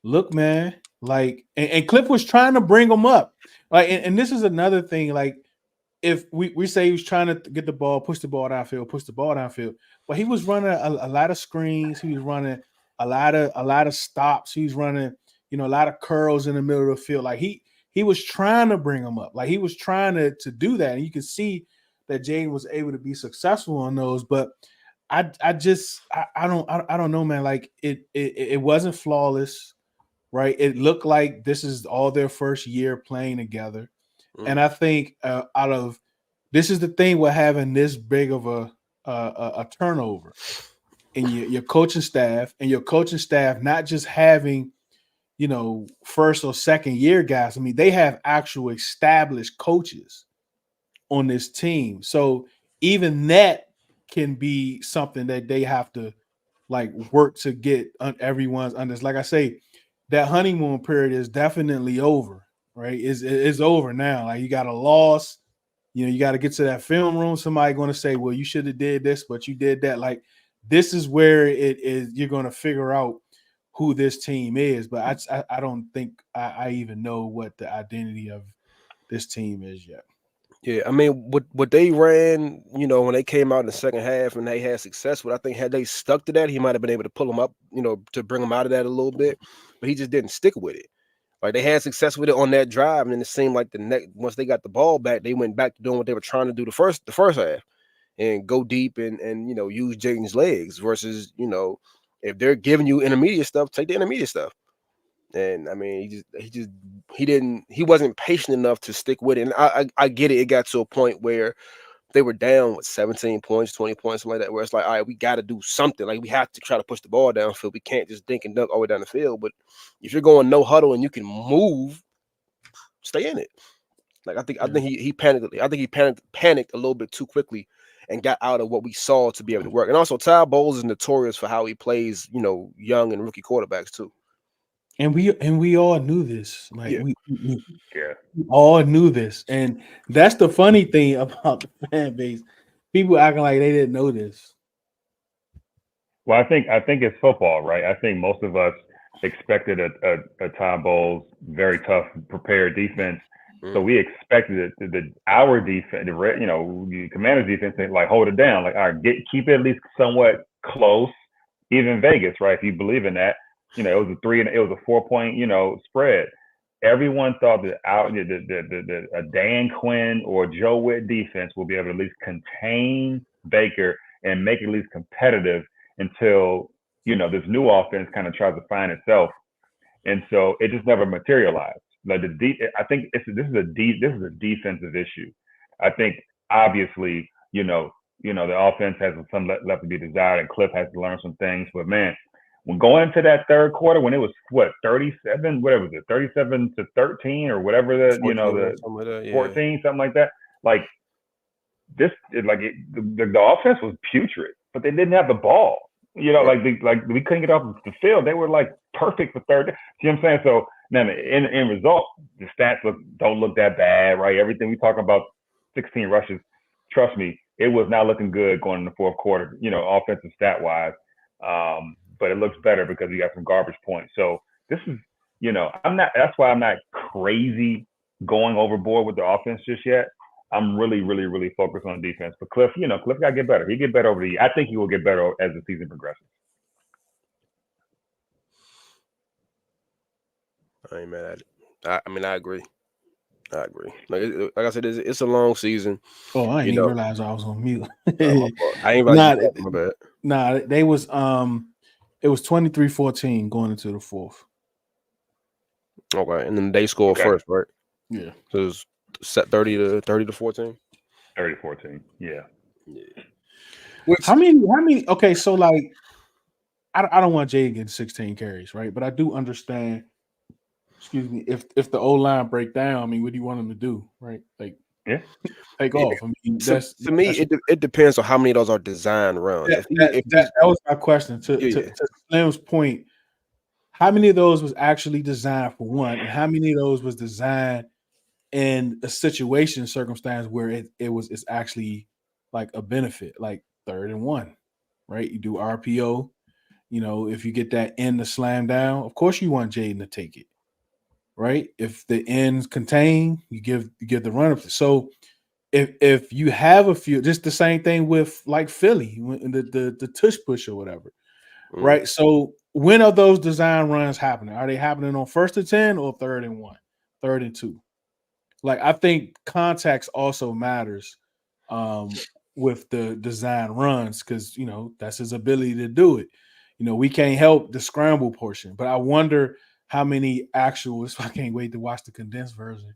look, man, like, and Cliff was trying to bring him up. Like, and this is another thing, like, if we say he was trying to get the ball, push the ball downfield, but he was running a lot of screens. He was running a lot of stops. He was running, a lot of curls in the middle of the field. Like he was trying to bring him up. Like he was trying to do that. And you can see that Jayden was able to be successful on those. But I don't know, man. Like it wasn't flawless, right? It looked like this is all their first year playing together. And I think this is the thing with having this big of a turnover in your coaching staff, and your coaching staff not just having first or second year guys. I mean, they have actual established coaches on this team, so even that can be something that they have to like work to get everyone's under. Like I say, that honeymoon period is definitely over, right? It's over now. Like you got a loss, you got to get to that film room. Somebody going to say, well, you should have did this, but you did that. Like this is where it is. You're going to figure out who this team is, but I don't think I even know what the identity of this team is yet. Yeah, I mean, what they ran, when they came out in the second half and they had success with, I think had they stuck to that, he might have been able to pull them up, to bring them out of that a little bit, but he just didn't stick with it. Like they had success with it on that drive, and then it seemed like once they got the ball back, they went back to doing what they were trying to do the first half, and go deep and use Jayden's legs versus if they're giving you intermediate stuff, take the intermediate stuff. And I mean, he wasn't patient enough to stick with it. And I get it. It got to a point where they were down with 17 points, 20 points, something like that, where it's like, all right, we got to do something. Like we have to try to push the ball downfield. We can't just dink and dunk all the way down the field. But if you're going no huddle and you can move, stay in it. Like I think he panicked. I think he panicked a little bit too quickly and got out of what we saw to be able to work. And also, Ty Bowles is notorious for how he plays, young and rookie quarterbacks too. And we all knew this. Like Yeah. we all knew this. And that's the funny thing about the fan base. People acting like they didn't know this. Well, I think it's football, right? I think most of us expected a Ty Bowles very tough, prepared defense. So we expected our defense, the Commanders defense, to like hold it down. Like, all right, keep it at least somewhat close. Even Vegas, right? If you believe in that, it was a 4-point, spread. Everyone thought that a Dan Quinn or Joe Witt defense will be able to at least contain Baker and make it at least competitive until this new offense kind of tries to find itself. And so it just never materialized. Like I think this is a defensive issue. I think obviously, the offense has some left to be desired, and Cliff has to learn some things. But man, when going into that third quarter, when it was 37, whatever it was, 37-13 or whatever the 14, something like that. Like this, the offense was putrid, but they didn't have the ball. Like we couldn't get off the field. They were like perfect for third. See what I'm saying? So now in result, the stats don't look that bad, right? Everything we talk about, 16 rushes. Trust me, it was not looking good going in the fourth quarter. Offensive stat wise, but it looks better because we got some garbage points. So this is, that's why I'm not crazy going overboard with the offense just yet. I'm really, really, really focused on defense. But Cliff, Cliff got to get better. He'll get better over the year. I think he will get better as the season progresses. I ain't mad at it. I mean, I agree. Like I said, it's a long season. Oh, I didn't even realize I was on mute. I ain't realize my bad. Nah, they was it was 23-14 going into the fourth. Okay, and then they scored first, right? Yeah. So it was set 30-14. 30-14. Yeah. How many? Okay, so like, I don't want Jay getting 16 carries, right? But I do understand. Excuse me. If the O line break down, I mean, what do you want them to do, right? Like, take off. I mean, to me, it depends on how many of those are design runs. That was my question. To Slim's point, how many of those was actually designed for one, and how many of those was designed in a circumstance where it's actually like a benefit, like 3rd and 1, right? You do RPO. If you get that end to slam down, of course you want Jayden to take it, right? If the ends contain, you give the run up. So if you have a few, just the same thing with like Philly, the tush push or whatever, right? So when are those design runs happening? Are they happening on 1st and 10 or 3rd and 1, 3rd and 2? Like I think context also matters with the design runs because that's his ability to do it. We can't help the scramble portion, but I wonder how many actuals. I can't wait to watch the condensed version.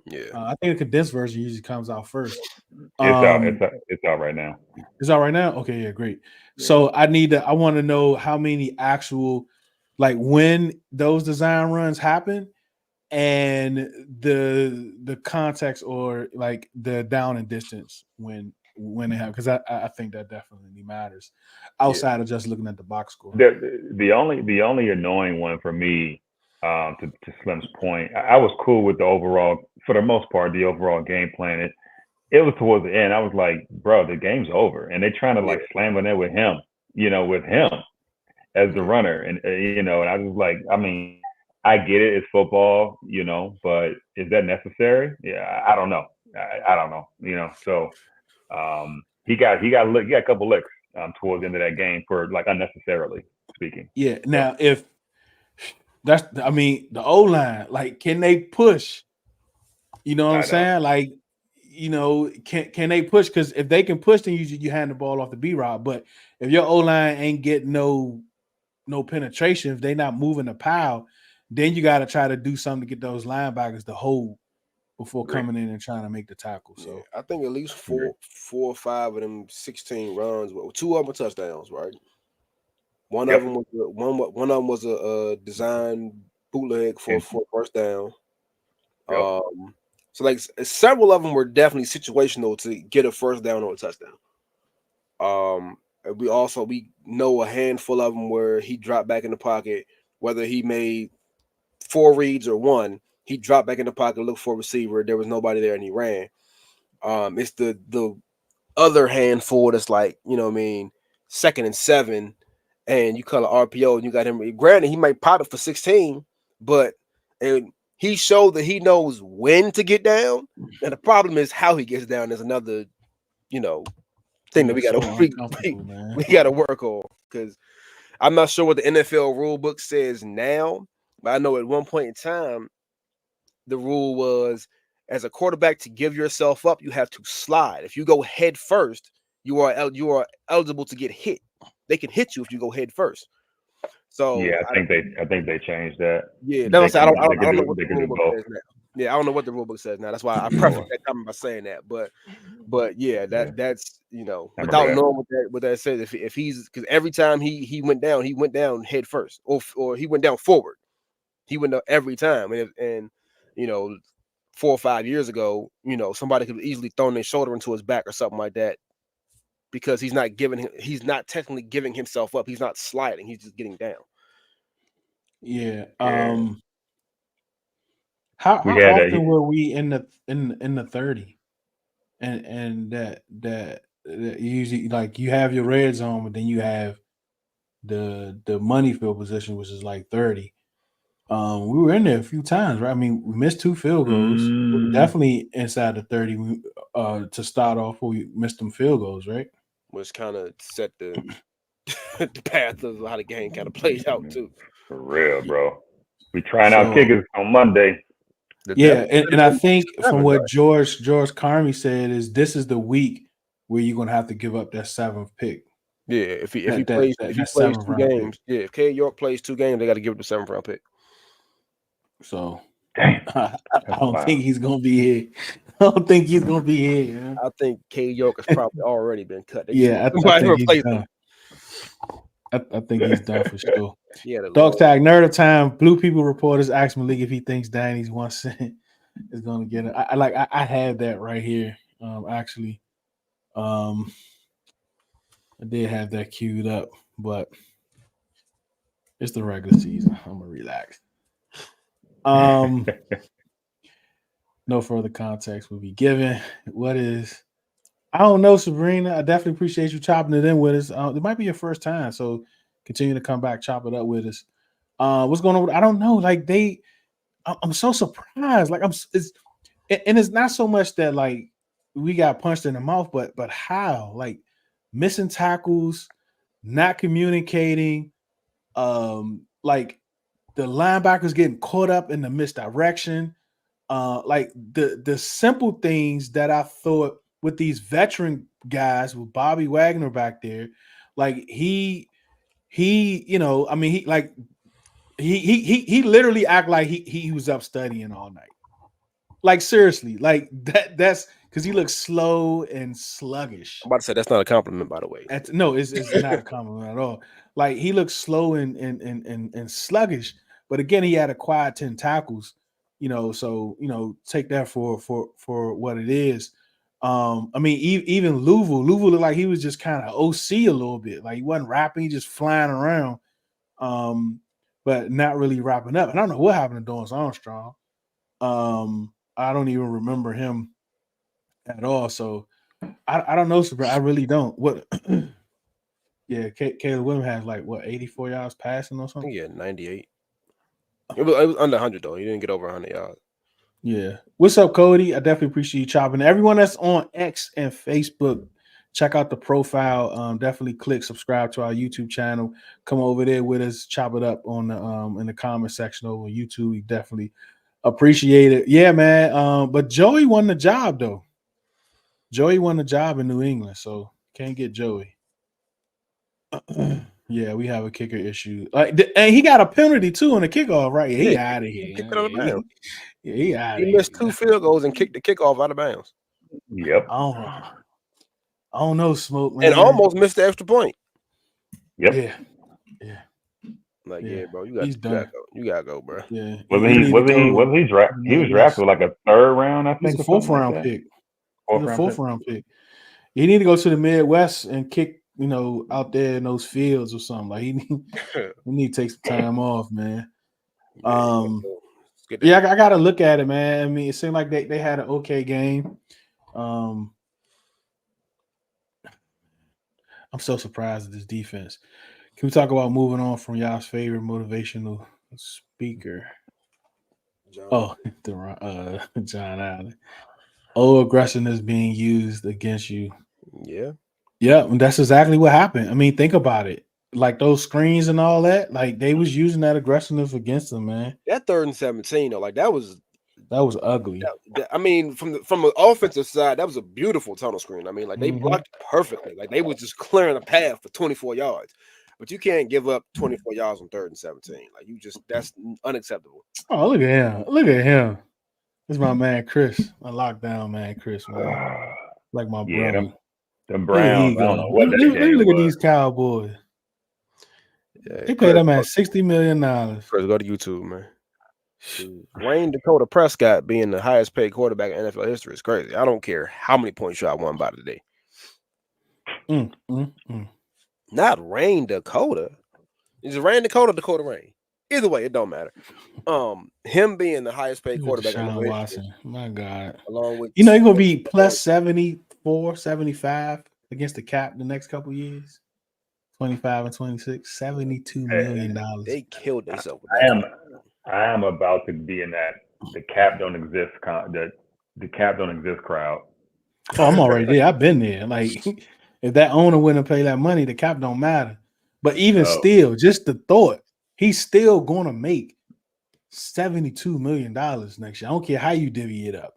Yeah, I think the condensed version usually comes out first. It's out right now. It's out right now. Okay, yeah, great. Yeah. So I want to know how many actual, like when those design runs happen, and the context or like the down and distance when when they have, because I think that definitely matters outside of just looking at the box score. The only annoying one for me, to Slim's point, I was cool with the overall, for the most part, the overall game plan. It was towards the end. I was like, bro, the game's over, and they're trying to like slam it in with him, with him as the runner, and and I was like, I mean, I get it, it's football, but is that necessary? Yeah, I don't know. I don't know, So he got a couple licks towards the end of that game for like unnecessarily speaking. Yeah. Now, if the O-line, like, can they push? You know what I'm saying? Like, can they push? Because if they can push, then you hand the ball off to B-Rob. But if your O-line ain't getting no penetration, if they not moving the pile, then you got to try to do something to get those linebackers to hold before coming in and trying to make the tackle. So I think at least four or five of them 16 runs, well, 2 of them were touchdowns, right? One of them was a design bootleg for first down. So like several of them were definitely situational to get a first down or a touchdown. We know a handful of them where he dropped back in the pocket, whether he made 4 reads or 1, he dropped back in the pocket, looked for a receiver, there was nobody there, and he ran. It's the other handful that's like, 2nd and 7, and you call an RPO and you got him. Granted, he might pop it for 16, but he showed that he knows when to get down. And the problem is how he gets down is another, thing that we got to work on, because I'm not sure what the NFL rule book says now, but I know at one point in time the rule was, as a quarterback, to give yourself up, you have to slide. If you go head first, you are eligible to get hit. They can hit you if you go head first. So yeah, I think they changed that. Yeah, that's I don't know what the rule book says now. Yeah, I don't know what the rule book says now. That's why I preface that comment by saying that. But yeah, that's without knowing what that says. If he's, because every time he went down head first, or he went down forward. He went down every time, and 4 or 5 years ago, somebody could have easily thrown their shoulder into his back or something like that, because he's not technically giving himself up. He's not sliding. He's just getting down. Yeah. How often were we in the 30? And that usually, like, you have your red zone, but then you have the money field position, which is like 30. We were in there a few times, right? I mean, we missed 2 field goals. We were definitely inside the 30 to start off. We missed them field goals, right? Which kind of set the path of how the game kind of plays out too. For real, bro. We trying out kickers on Monday. And I think from what George Carmi said is this is the week where you're gonna have to give up that 7th pick. Yeah, if he plays 2 games, if K. York plays 2 games, they got to give it the 7th round pick. So I don't think he's gonna be here. I don't think he's gonna be here. Yeah? I think K. York has probably already been cut. I think he's done. I think he's done for sure. Dog tag nerd of time. Blue People Reporters asked Malik if he thinks Danny's 1 cent is gonna get it. I had that right here. Actually, I did have that queued up, but it's the regular season. I'm gonna relax. No further context will be given. What is? I don't know, Sabrina. I definitely appreciate you chopping it in with us. It might be your first time, so continue to come back, chop it up with us. What's going on? I don't know. Like I'm so surprised. Like it's not so much that like we got punched in the mouth, but how? Like missing tackles, not communicating, like the linebackers getting caught up in the misdirection. Like the simple things that I thought with these veteran guys, with Bobby Wagner back there, like he I mean, he literally act like he was up studying all night. Like seriously, like that's because he looks slow and sluggish. I'm about to say that's not a compliment, by the way. No, it's not a compliment at all. Like he looks slow and sluggish, but again, he had acquired 10 tackles. So take that for what it is. I mean, even Louisville looked like he was just kind of OC a little bit. Like he wasn't rapping, he just flying around, but not really wrapping up. And I don't know what happened to Dorrance Armstrong. I don't even remember him at all. So I don't know, Sabrina. I really don't. What? Yeah, Caleb Williams has like what 84 yards passing or I something. think he had 98. It was under 100 though. He didn't get over 100 yards. Yeah. What's up, Cody? I definitely appreciate you chopping. Everyone that's on X and Facebook, check out the profile. Definitely click subscribe to our YouTube channel. Come over there with us. Chop it up on the in the comment section over on YouTube. We definitely appreciate it. Yeah, man. But Joey won the job though. Joey won the job in New England, so can't get Joey. Yeah, we have a kicker issue. And he got a penalty too on the kickoff, right? Yeah, he out of here. Kicked it out of bounds. Yeah, he out of He here. missed 2 field goals and kicked the kickoff out of bounds. Yep. I don't know, Smoke, man. And almost missed the extra point. Yep. Yeah. Like, Yeah. yeah, bro, you He's gotta done. go. You gotta go, bro. Yeah. He was drafted like a third round, I think. He's a fourth round pick. He's a fourth round pick. You need to go to the Midwest and kick, out there in those fields or something. Like he need to take some time off, man. Yeah, I gotta look at it, man. I mean, it seemed like they had an okay game. I'm so surprised at this defense. Can we talk about moving on from y'all's favorite motivational speaker? John Allen. Aggressiveness being used against you. Yeah, and that's exactly what happened. I mean, think about it. Like those screens and all that, like they was using that aggressiveness against them, man. That 3rd and 17, though, like that was ugly. I mean, from an offensive side, that was a beautiful tunnel screen. I mean, like they blocked it perfectly. Like they was just clearing a path for 24 yards. But you can't give up 24 yards on 3rd and 17. Like that's unacceptable. Oh, look at him. Look at him. This is my man Chris. My lockdown man Chris, man. Like my brother. Them Browns. I don't know what look at these Cowboys. Yeah, they paid that man $60 million. Chris, go to YouTube, man. Wayne Dakota Prescott being the highest paid quarterback in NFL history is crazy. I don't care how many points y'all won by today. Not Rain Dakota. Is it Rain Dakota or Dakota Rain? Either way, it don't matter. Him being the highest paid quarterback in NFL history. My God. Along with he's gonna be plus 74, 75 against the cap the next couple years. 25 and 26, $72 million. They killed themselves. I am about to be in that the cap don't exist the cap don't exist crowd. Oh, I'm already there. I've been there. Like if that owner wouldn't pay that money, the cap don't matter. But even still, just the thought, he's still gonna make $72 million next year. I don't care how you divvy it up.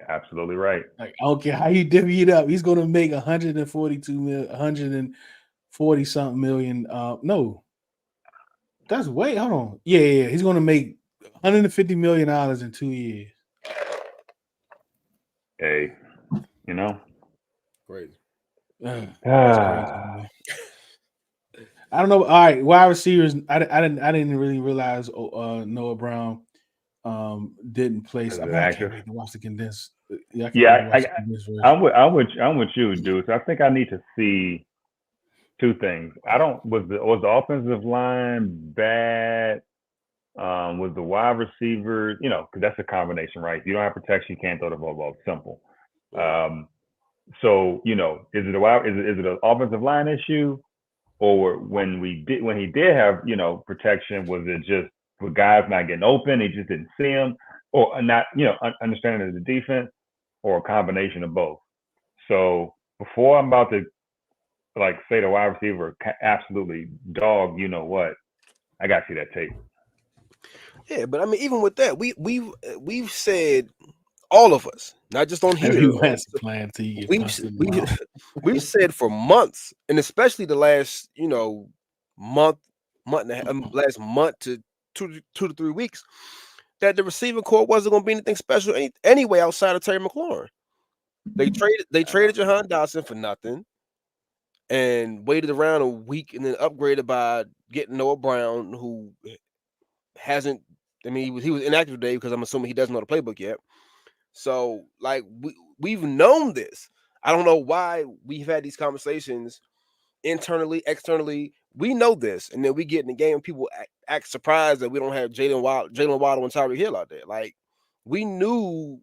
Absolutely right. Like I don't care how you divvy it up. He's gonna make 140 something million. No, that's way. Hold on. Yeah. He's gonna make $150 million in 2 years. Hey, crazy. That's crazy. I don't know. All right, wide receivers. I didn't really realize Noah Brown didn't play. I can't wait to watch the condensed. I'm with you, Deuce. I think I need to see two things. Was the offensive line bad? Was the wide receiver, because that's a combination, right? If you don't have protection, you can't throw the ball. It's simple. So, is it an offensive line issue? Or when he did have, protection, was it just with guys not getting open, he just didn't see him, or not, understanding the defense, or a combination of both? So before I'm about to say the wide receiver absolutely dog, what, I got to see that tape. Yeah, but I mean, even with that, we've said, all of us, not just on here. We've said for months, and especially the last, month and a half, last month to 2 to 3 weeks, that the receiving core wasn't going to be anything special anyway outside of Terry McLaurin. They traded Jahan Dotson for nothing, and waited around a week, and then upgraded by getting Noah Brown, who hasn't. I mean, he was inactive today because I'm assuming he doesn't know the playbook yet. So like we've known this. I don't know why we've had these conversations internally, externally. We know this, and then we get in the game and people act surprised that we don't have Jalen Waddle and Tyreek Hill out there. Like we knew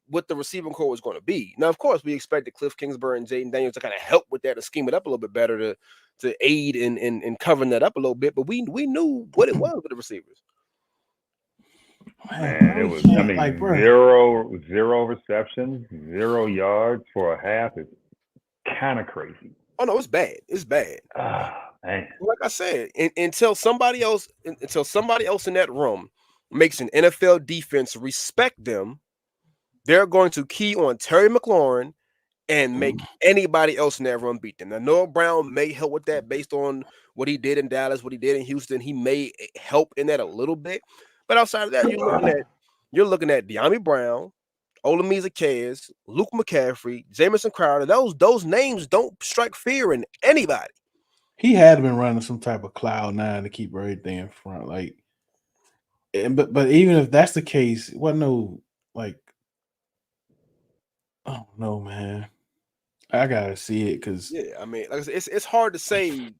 what the receiving core was going to be. Now, of course, we expected Cliff Kingsbury and Jayden Daniels to kind of help with that and scheme it up a little bit better to aid in covering that up a little bit. But we knew what it was with the receivers. Man, it was. I mean, like, bro. zero receptions, 0 yards for a half is kind of crazy. Oh no, it's bad. It's bad. Man. Like I said, until somebody else in that room makes an NFL defense respect them, they're going to key on Terry McLaurin and make anybody else in that room beat them. Now, Noah Brown may help with that based on what he did in Dallas, what he did in Houston. He may help in that a little bit, but outside of that, you're looking at De'Ami Brown, Olamide Zaccheaus, Luke McCaffrey, Jamison Crowder. Those names don't strike fear in anybody. He had been running some type of cloud nine to keep everything in front. Like, but even if that's the case, it wasn't no like, oh no, man. I gotta see it because I mean, like I said, it's hard to say,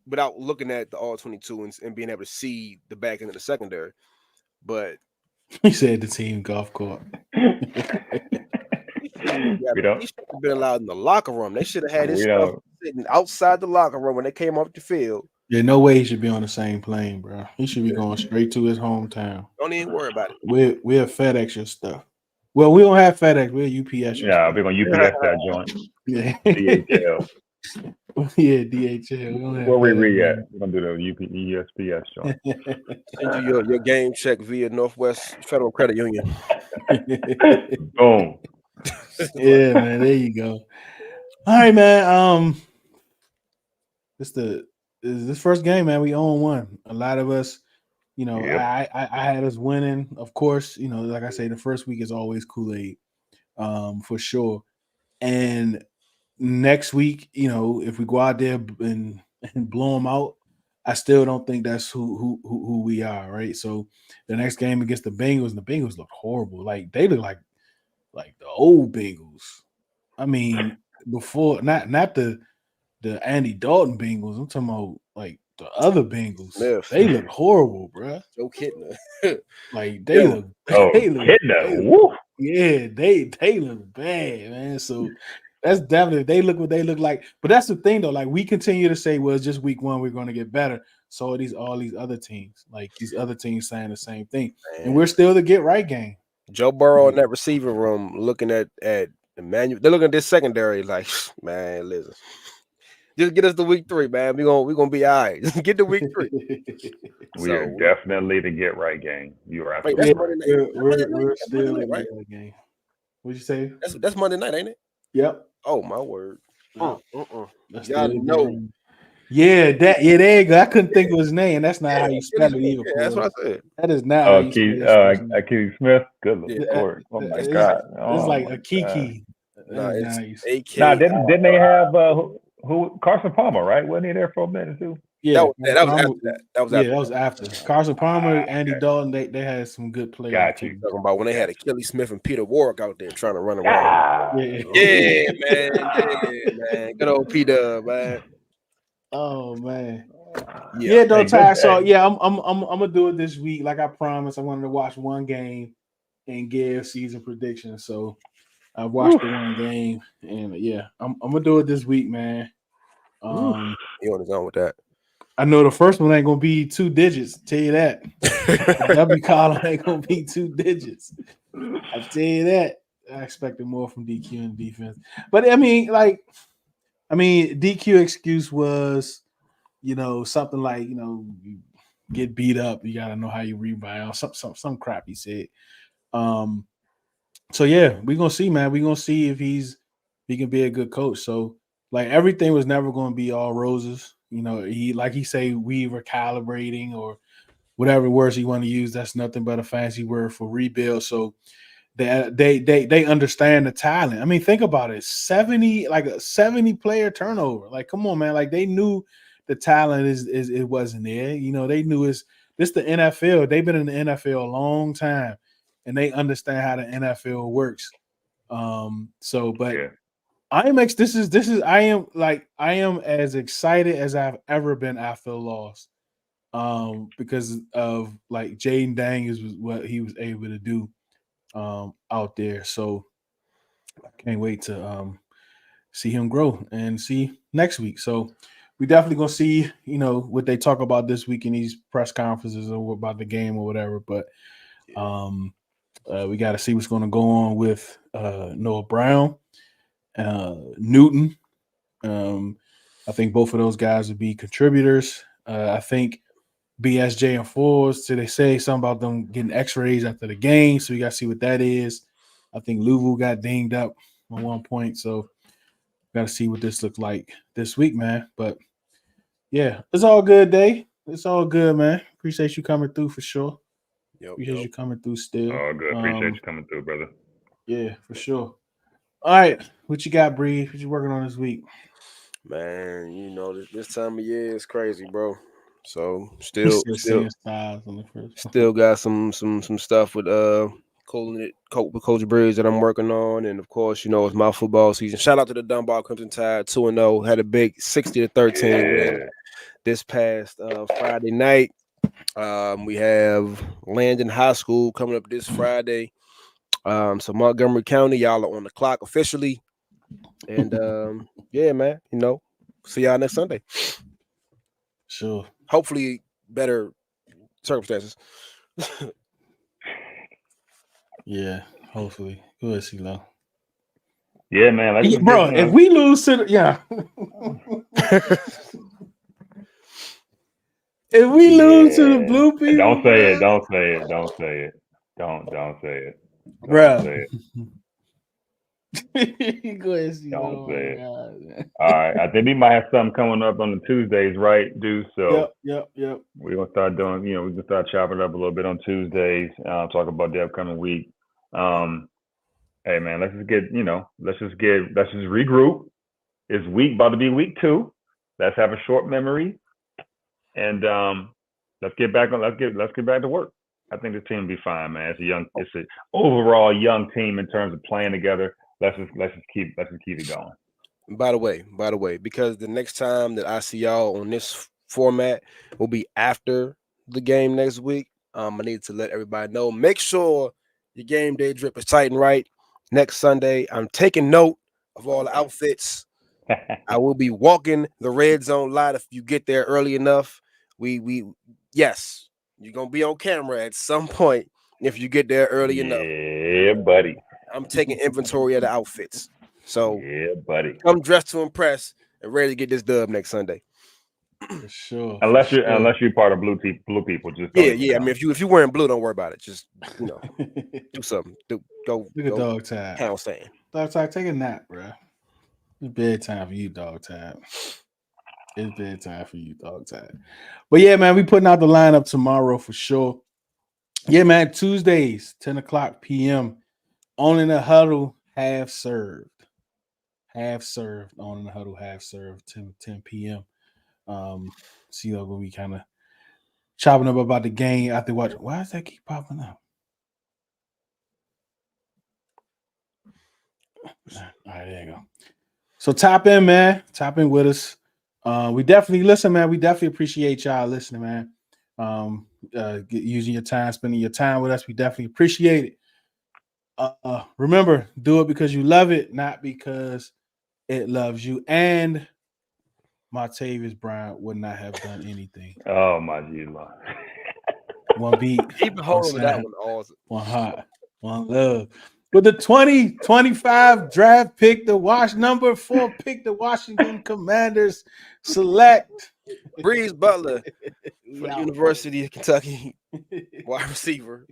without looking at the all 22 and being able to see the back end of the secondary. But he said the team golf court. He should have been allowed in the locker room. They should have had his stuff sitting outside the locker room when they came off the field. Yeah, no way he should be on the same plane, bro. He should be going straight to his hometown. Don't even worry about it. We're FedEx your stuff. Well, we don't have FedEx. We're UPS. Yeah, we're gonna UPS that joint. Yeah. DHL. Yeah, DHL. Where we read at? We're gonna do the USPS joint. Send you your game check via Northwest Federal Credit Union. Boom. Yeah, man. There you go. All right, man. This first game, man. We own one. A lot of us, I had us winning. Of course, like I say, the first week is always Kool-Aid, for sure. And next week, if we go out there and blow them out, I still don't think that's who we are, right? So the next game against the Bengals, and the Bengals look horrible. Like they look like the old Bengals. I mean, before not the Andy Dalton Bengals. I'm talking about like the other Bengals. Smith. They look horrible, bro. Joe Kittner. Like they look. Yeah, they look bad, man. So that's definitely they look what they look like. But that's the thing though. Like we continue to say, well, it's just week one, we're going to get better. So all these other teams, like these other teams saying the same thing, and we're still the get right game. Joe Burrow in that receiving room looking at Emmanuel. They're looking at this secondary like, man, listen. Just get us to week 3, man. We're gonna be all right. Just get to week 3. We are definitely the get right game. You are absolutely right. We're still the get right game. What'd you say? That's Monday night, ain't it? Yep. Oh my word. Y'all know. Yeah, there you go. I couldn't think of his name. That's not how you spell it either. That's what I said. That is not how you spell it. Keith Smith. Good Lord. Oh my God. It's like a Kiki. Didn't they have who Carson Palmer, right? Wasn't he there for a minute too? Yeah, that was after that. That was after. Carson Palmer, Andy Dalton, they had some good players. Got you. Talking about when they had Kelly Smith and Peter Warwick out there trying to run around. Yeah, man. Good old P-Dub, man. Oh man. Yeah, though, Ty. So yeah, I'm gonna do it this week. Like I promised, I wanted to watch one game and give season predictions. So I watched the one game, and yeah, I'm gonna do it this week, man. You on his own with that. I know the first one ain't gonna be 2 digits. Tell you that. The W column ain't gonna be 2 digits. I tell you that. I expected more from DQ and defense, but I mean, DQ excuse was, something like, you get beat up, you gotta know how you rebound. Some crap he said. So yeah, we're gonna see, man. We're gonna see if he can be a good coach. So like everything was never gonna be all roses. He say we were calibrating or whatever words you want to use. That's nothing but a fancy word for rebuild. So they understand the talent. I mean, think about it. 70 player turnover. Like, come on, man. Like they knew the talent it wasn't there. They knew this the NFL. They've been in the NFL a long time. and they understand how the NFL works. But Yeah. I am as excited as I've ever been after a loss. Because of like Jayden Dang is what he was able to do out there. So I can't wait to see him grow and see next week. So we definitely gonna see, what they talk about this week in these press conferences or about the game or whatever. But we got to see what's going to go on with Noah Brown, Newton. I think both of those guys would be contributors. I think BSJ and Forbes, so they say something about them getting X-rays after the game, so we got to see what that is. I think Louisville got dinged up at one point, so got to see what this looks like this week, man. But yeah, it's all good, Day. It's all good, man. Appreciate you coming through for sure. Appreciate you coming through still. Oh, good. Appreciate you coming through, brother. Yeah, for sure. All right, what you got, Bree? What you working on this week? Man, this time of year is crazy, bro. So Still got some stuff with Coach Bridge that I'm working on, and of course, it's my football season. Shout out to the Dunbar Crimson Tide, 2-0, had a big 60-13 win this past Friday night. We have Landon High School coming up this Friday. So Montgomery County, y'all are on the clock officially, and yeah, man, see y'all next Sunday. Sure. Hopefully, better circumstances. Yeah, hopefully. Go ahead, Ceelo. Yeah, man. Bro, if we lose to if we lose to the blue people, don't say it. Don't say it. Don't say it. Don't say it. Bro. Say it. Go ahead, Ceelo. Don't say it. God, all right. I think we might have something coming up on the Tuesdays, right, Deuce? So Yep. We're gonna start doing, we can start chopping it up a little bit on Tuesdays. Talk about the upcoming week. Hey man, let's just regroup. It's about to be week 2. Let's have a short memory, and let's get back to work. I think the team will be fine, man. It's an overall young team in terms of playing together. Let's just keep it going. By the way, because the next time that I see y'all on this format will be after the game next week. I need to let everybody know. Make sure your game day drip is tight and right. Next Sunday, I'm taking note of all the outfits. I will be walking the red zone lot if you get there early enough. Yes, you're gonna be on camera at some point if you get there early enough. Yeah, buddy. I'm taking inventory of the outfits. So yeah, buddy. I'm dressed to impress and ready to get this dub next Sunday. For sure. Unless you're part of blue people, just yeah. I mean, if you're wearing blue, don't worry about it. Just do something. Go. Look at Dog Tag. Pound sand. Dog Tag, take a nap, bro. It's bedtime for you, Dog Tag. It's bedtime for you, Dog Tag. But yeah, man, we putting out the lineup tomorrow for sure. Yeah, man, Tuesdays, 10:00 p.m. On in the huddle, half served. On in the huddle, half served, 10 p.m. See when we kind of chopping up about the game after watching. Why does that keep popping up? All right, there you go. So tap in, man. Tap in with us. We definitely listen, man. We definitely appreciate y'all listening, man. Using your time, spending your time with us. We definitely appreciate it. Remember, do it because you love it, not because it loves you. And Martavis Bryant would not have done anything. Oh my God. One beat. Keep holding on that one. Awesome. One heart. One love. With the 2025 draft pick, number 4 pick, the Washington Commanders select Breeze Butler for the University of Kentucky wide receiver.